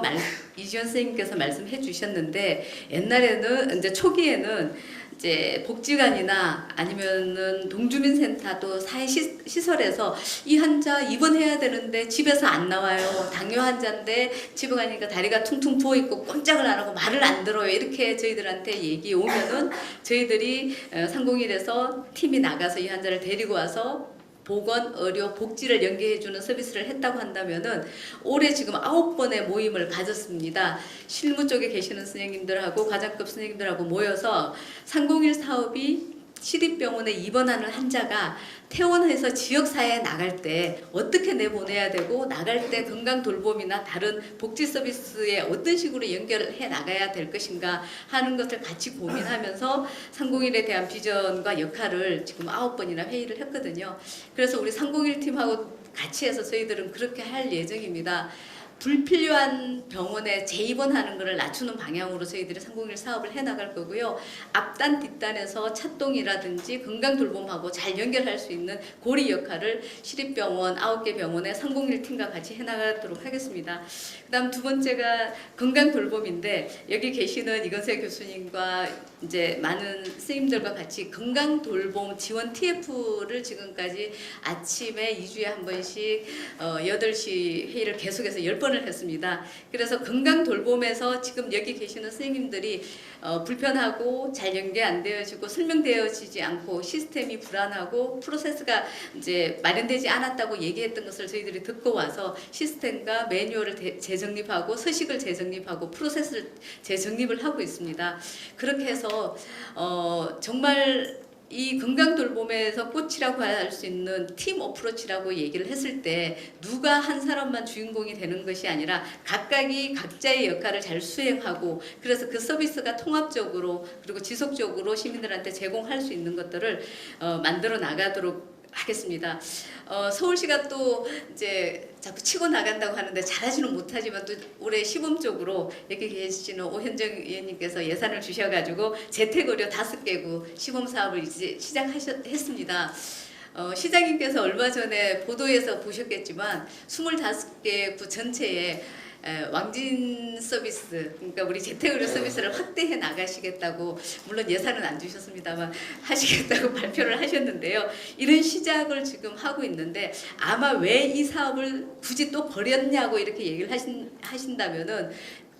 이지연 선생님께서 말씀해 주셨는데 옛날에는 이제 초기에는 이제 복지관이나 아니면은 동주민센터 또 사회시설에서 이 환자 입원해야 되는데 집에서 안 나와요. 당뇨 환자인데 집에 가니까 다리가 퉁퉁 부어 있고 꼼짝을 안 하고 말을 안 들어요. 이렇게 저희들한테 얘기 오면은 저희들이 301에서 팀이 나가서 이 환자를 데리고 와서 보건, 의료, 복지를 연계해주는 서비스를 했다고 한다면은 올해 지금 9번의 모임을 가졌습니다. 실무 쪽에 계시는 선생님들하고 과장급 선생님들하고 모여서 301 사업이 시립병원에 입원하는 환자가 퇴원해서 지역사회에 나갈 때 어떻게 내보내야 되고 나갈 때 건강돌봄이나 다른 복지 서비스에 어떤 식으로 연결해 나가야 될 것인가 하는 것을 같이 고민하면서 301에 대한 비전과 역할을 지금 9번이나 회의를 했거든요. 그래서 우리 301 팀하고 같이 해서 저희들은 그렇게 할 예정입니다. 불필요한 병원에 재입원하는 것을 낮추는 방향으로 저희들이 301 사업을 해나갈 거고요. 앞단 뒷단에서 차동이라든지 건강돌봄하고 잘 연결할 수 있는 고리 역할을 시립병원 9개 병원의 301 팀과 같이 해나가도록 하겠습니다. 그 다음 두 번째가 건강돌봄인데 여기 계시는 이건세 교수님과 이제 많은 선생님들과 같이 건강돌봄 지원 TF를 지금까지 아침에 2주에 한 번씩 8시 회의를 계속해서 10번을 했습니다. 그래서 건강돌봄에서 지금 여기 계시는 선생님들이 불편하고 잘 연계 안 되어지고 설명되어지지 않고 시스템이 불안하고 프로세스가 이제 마련되지 않았다고 얘기했던 것을 저희들이 듣고 와서 시스템과 매뉴얼을 재정립하고 서식을 재정립하고 프로세스를 재정립을 하고 있습니다. 그렇게 해서 정말 이 건강돌봄에서 꽃이라고 할 수 있는 팀 어프로치라고 얘기를 했을 때 누가 한 사람만 주인공이 되는 것이 아니라 각각이 각자의 역할을 잘 수행하고 그래서 그 서비스가 통합적으로 그리고 지속적으로 시민들한테 제공할 수 있는 것들을 만들어 나가도록 하겠습니다. 서울시가 또 이제 자꾸 치고 나간다고 하는데 잘하지는 못하지만 또 올해 시범적으로 여기 계시는 오현정 의원님께서 예산을 주셔가지고 재택의료 5개구 시범 사업을 이제 시작했습니다. 시장님께서 얼마 전에 보도에서 보셨겠지만 25개 구 전체에 왕진 서비스, 그러니까 우리 재택의료 서비스를 확대해 나가시겠다고, 물론 예산은 안 주셨습니다만 하시겠다고 발표를 하셨는데요. 이런 시작을 지금 하고 있는데 아마 왜 이 사업을 굳이 또 버렸냐고 이렇게 얘기를 하신다면은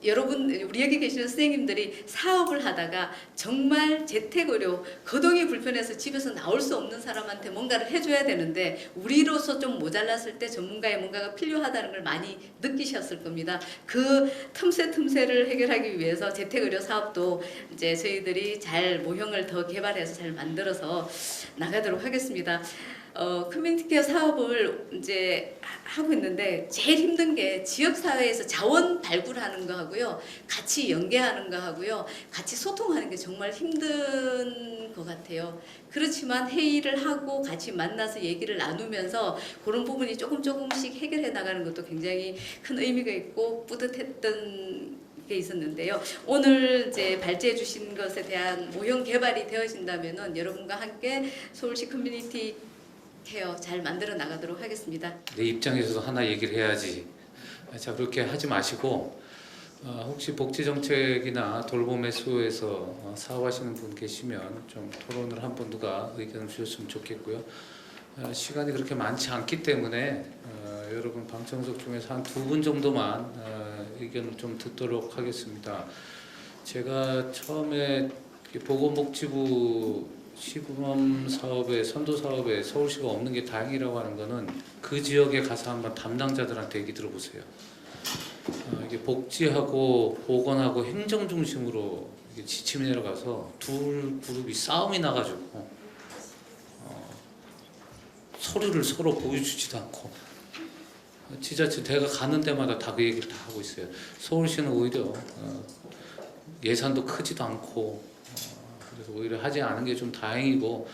여러분, 우리 여기 계시는 선생님들이 사업을 하다가 정말 재택의료, 거동이 불편해서 집에서 나올 수 없는 사람한테 뭔가를 해줘야 되는데 우리로서 좀 모자랐을 때 전문가의 뭔가가 필요하다는 걸 많이 느끼셨을 겁니다. 그 틈새를 해결하기 위해서 재택의료 사업도 이제 저희들이 잘 모형을 더 개발해서 잘 만들어서 나가도록 하겠습니다. 커뮤니티 케어 사업을 이제 하고 있는데 제일 힘든 게 지역사회에서 자원 발굴하는 거 하고요. 같이 연계하는 거 하고요. 같이 소통하는 게 정말 힘든 것 같아요. 그렇지만 회의를 하고 같이 만나서 얘기를 나누면서 그런 부분이 조금씩 해결해 나가는 것도 굉장히 큰 의미가 있고 뿌듯했던 게 있었는데요. 오늘 이제 발제해 주신 것에 대한 모형 개발이 되어진다면은 여러분과 함께 서울시 커뮤니티 케어 잘 만들어 나가도록 하겠습니다. 내 입장에서도 하나 얘기를 해야지. 자, 그렇게 하지 마시고 혹시 복지정책이나 돌봄의 수호에서 사업하시는 분 계시면 좀 토론을 한번 누가 의견을 주셨으면 좋겠고요. 시간이 그렇게 많지 않기 때문에 여러분 방청석 중에서 한 2분 정도만 의견을 좀 듣도록 하겠습니다. 제가 처음에 보건복지부 시범 사업에 선도 사업에 서울시가 없는 게 다행이라고 하는 거는 그 지역에 가서 한번 담당자들한테 얘기 들어보세요. 이게 복지하고 보건하고 행정 중심으로 이게 지침이 내려가서 둘 그룹이 싸움이 나가지고 서류를 서로 보여주지도 않고 지자체 내가 가는 데마다 다 그 얘기를 다 하고 있어요. 서울시는 오히려 예산도 크지도 않고 그래서 오히려 하지 않은 게 좀 다행이고,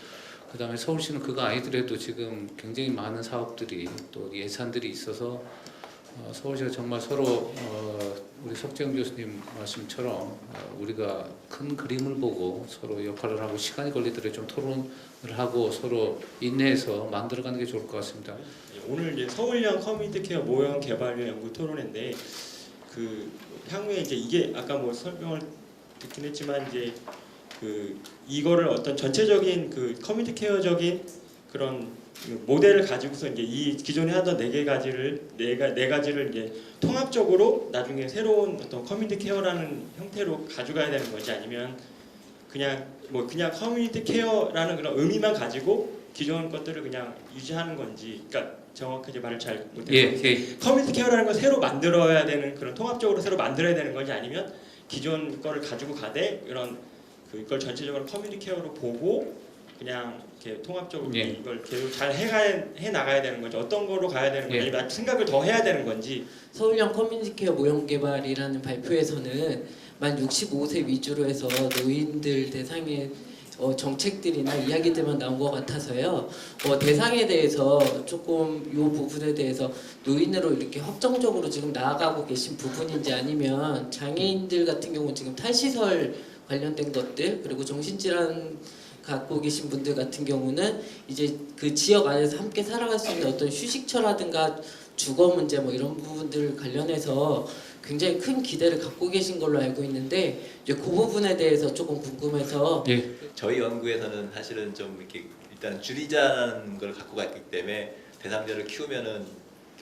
그 다음에 서울시는 그거 아니더라도 지금 굉장히 많은 사업들이 또 예산들이 있어서 서울시가 정말 서로 우리 석재훈 교수님 말씀처럼 우리가 큰 그림을 보고 서로 역할을 하고 시간이 걸리더라도 좀 토론을 하고 서로 인내해서 만들어가는 게 좋을 것 같습니다. 오늘 이제 서울형 커뮤니티 케어 모형 개발료 연구 토론회인데 그 향후에 이제 이게 아까 뭐 설명을 듣긴 했지만 이제 그 이거를 어떤 전체적인 그 커뮤니티 케어적인 그런 그 모델을 가지고서 이제 이 기존에 하던 네 가지를 이제 통합적으로 나중에 새로운 어떤 커뮤니티 케어라는 형태로 가져가야 되는 건지, 아니면 그냥 커뮤니티 케어라는 그런 의미만 가지고 기존 것들을 그냥 유지하는 건지, 그러니까 정확하게 말을 잘 못해서 커뮤니티 케어라는 걸 새로 만들어야 되는, 그런 통합적으로 새로 만들어야 되는 건지, 아니면 기존 거를 가지고 가되 이런 그걸 전체적으로 커뮤니티 케어로 보고 그냥 이렇게 통합적으로 이걸 계속 잘 해 나가야 되는 건지, 어떤 거로 가야 되는 건지, 아니면 생각을 더 해야 되는 건지. 서울형 커뮤니티 케어 모형 개발이라는 발표에서는 만 65세 위주로 해서 노인들 대상의 정책들이나 이야기들만 나온 것 같아서요. 대상에 대해서 조금 이 부분에 대해서 노인으로 이렇게 확정적으로 지금 나아가고 계신 부분인지, 아니면 장애인들 같은 경우는 지금 탈시설 관련된 것들, 그리고 정신질환 갖고 계신 분들 같은 경우는 이제 그 지역 안에서 함께 살아갈 수 있는 어떤 휴식처라든가 주거 문제 뭐 이런 부분들 관련해서 굉장히 큰 기대를 갖고 계신 걸로 알고 있는데, 이제 그 부분에 대해서 조금 궁금해서. 저희 연구에서는 사실은 좀 이렇게 일단 줄이자는 걸 갖고 갔기 때문에 대상자를 키우면은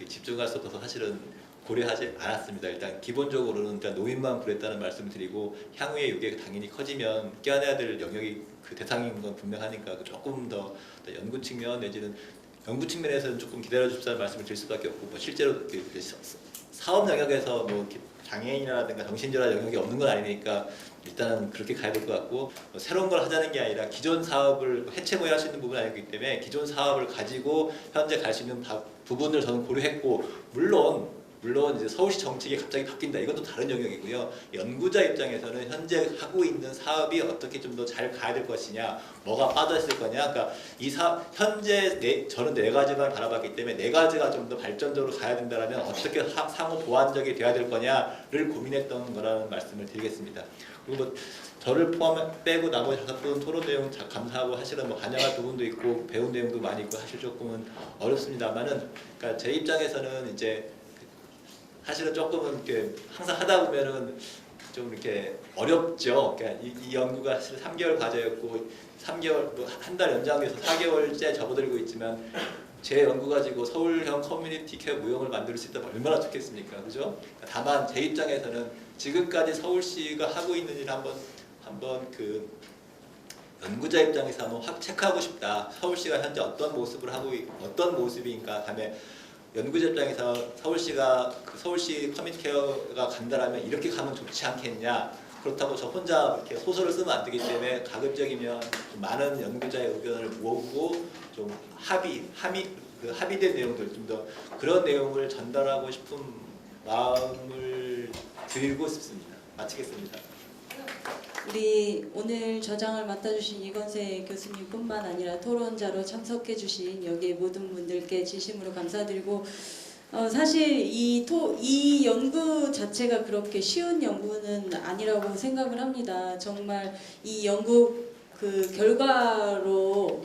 집중할 수 없어서 사실은 고려하지 않았습니다. 일단 기본적으로는 일단 노인만 그랬다는 말씀을 드리고, 향후에 이게 당연히 커지면 껴안아야 될 영역이 그 대상인 건 분명하니까 조금 더 연구 측면 내지는 연구 측면에서는 조금 기다려주십사는 말씀을 드릴 수밖에 없고, 뭐 실제로 사업 영역에서 뭐 장애인이라든가 정신질환 영역이 없는 건 아니니까 일단은 그렇게 가야 될 것 같고, 새로운 걸 하자는 게 아니라 기존 사업을 해체 모의할 수 있는 부분이 아니기 때문에 기존 사업을 가지고 현재 갈 수 있는 부분을 저는 고려했고, 물론 이제 서울시 정책이 갑자기 바뀐다, 이건 또 다른 영역이고요. 연구자 입장에서는 현재 하고 있는 사업이 어떻게 좀 더 잘 가야 될 것이냐, 뭐가 빠져있을 거냐, 그러니까 이 현재 저는 네 가지만 바라봤기 때문에 네 가지가 좀 더 발전적으로 가야 된다면 어떻게 상호 보완적이 돼야 될 거냐를 고민했던 거라는 말씀을 드리겠습니다. 그리고 뭐 저를 빼고 나머지 5분 토론 내용 감사하고, 사실은 뭐 반영할 부분도 있고 배운 내용도 많이 있고 사실 조금은 어렵습니다만은, 그러니까 제 입장에서는 이제 사실은 조금은 이렇게 항상 하다 보면은 좀 이렇게 어렵죠. 그러니까 이 연구가 사실 3개월 과제였고 3개월 뭐 한 달 연장돼서 4개월째 접어들고 있지만, 제 연구 가지고 서울형 커뮤니티 케어 모형을 만들 수 있다면 얼마나 좋겠습니까, 그죠? 다만 제 입장에서는 지금까지 서울시가 하고 있는 일 한번 그 연구자 입장에서 한번 체크하고 싶다. 서울시가 현재 어떤 모습을 하고 어떤 모습인가. 다음에 연구자 입장에서 서울시가 서울시 커뮤니티 케어가 간다라면 이렇게 가면 좋지 않겠냐. 그렇다고 저 혼자 이렇게 소설을 쓰면 안 되기 때문에 가급적이면 좀 많은 연구자의 의견을 모으고 좀 합의된 내용들, 좀 더 그런 내용을 전달하고 싶은 마음을 들고 싶습니다. 마치겠습니다. 우리 오늘 저장을 맡아주신 이건세 교수님뿐만 아니라 토론자로 참석해주신 여기 모든 분들께 진심으로 감사드리고, 사실 이 연구 자체가 그렇게 쉬운 연구는 아니라고 생각을 합니다. 정말 이 연구 그 결과로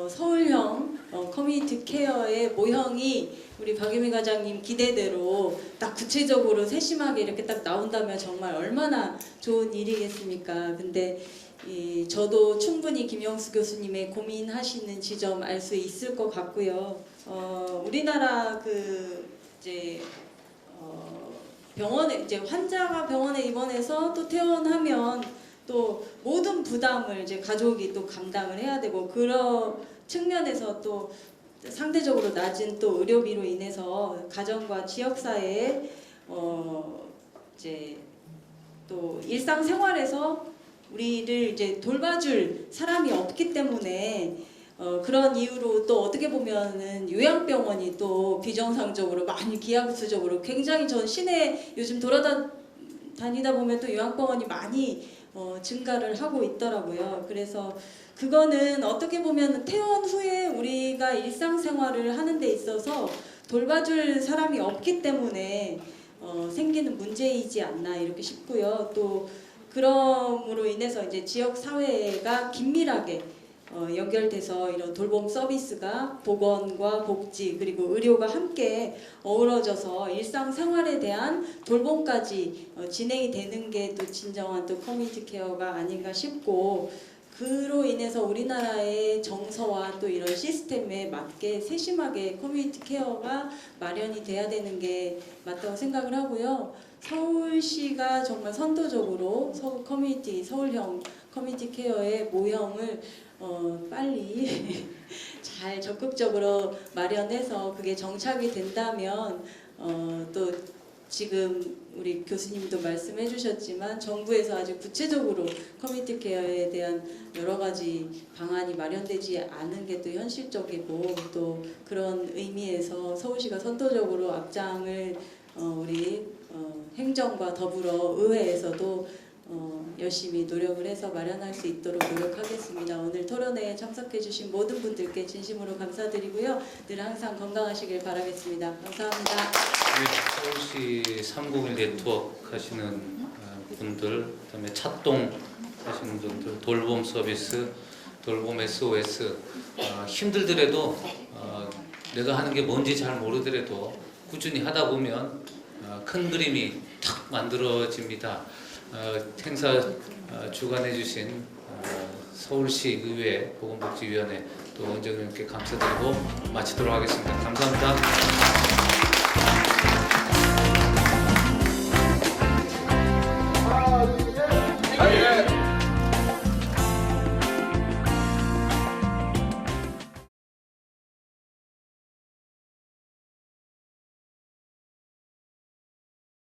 서울형 커뮤니티 케어의 모형이 우리 박유미 과장님 기대대로 딱 구체적으로 세심하게 이렇게 딱 나온다면 정말 얼마나 좋은 일이겠습니까? 근데 저도 충분히 김영수 교수님의 고민하시는 지점 알 수 있을 것 같고요. 우리나라 병원에 이제 환자가 병원에 입원해서 또 퇴원하면 또 모든 부담을 이제 가족이 또 감당을 해야 되고, 그런 측면에서 또 상대적으로 낮은 또 의료비로 인해서 가정과 지역사회에 이제 또 일상생활에서 우리를 이제 돌봐줄 사람이 없기 때문에 그런 이유로 또 어떻게 보면은 요양병원이 또 비정상적으로 많이 기하급수적으로 굉장히 전 시내 요즘 돌아다니다 보면 또 요양병원이 많이 증가를 하고 있더라고요. 그래서 그거는 어떻게 보면 퇴원 후에 우리가 일상생활을 하는 데 있어서 돌봐줄 사람이 없기 때문에 생기는 문제이지 않나 이렇게 싶고요. 또 그럼으로 인해서 이제 지역 사회가 긴밀하게 연결돼서 이런 돌봄 서비스가 보건과 복지 그리고 의료가 함께 어우러져서 일상생활에 대한 돌봄까지 진행이 되는 게 또 진정한 또 커뮤니티 케어가 아닌가 싶고, 그로 인해서 우리나라의 정서와 또 이런 시스템에 맞게 세심하게 커뮤니티 케어가 마련이 돼야 되는 게 맞다고 생각을 하고요. 서울시가 정말 선도적으로 서울형 커뮤니티 케어의 모형을 빨리 잘 적극적으로 마련해서 그게 정착이 된다면 또 지금 우리 교수님도 말씀해 주셨지만 정부에서 아주 구체적으로 커뮤니티 케어에 대한 여러 가지 방안이 마련되지 않은 게 또 현실적이고, 또 그런 의미에서 서울시가 선도적으로 앞장을 우리 행정과 더불어 의회에서도 열심히 노력을 해서 마련할 수 있도록 노력하겠습니다. 오늘 토론회에 참석해 주신 모든 분들께 진심으로 감사드리고요. 늘 항상 건강하시길 바라겠습니다. 감사합니다. 서울시 301 네트워크 하시는 분들, 그다음에 찻동 하시는 분들, 돌봄 서비스, 돌봄 SOS, 힘들더라도 내가 하는 게 뭔지 잘 모르더라도 꾸준히 하다 보면 큰 그림이 탁 만들어집니다. 행사 주관해 주신 서울시 의회 보건복지위원회 또 원장님께 감사드리고 마치도록 하겠습니다. 감사합니다.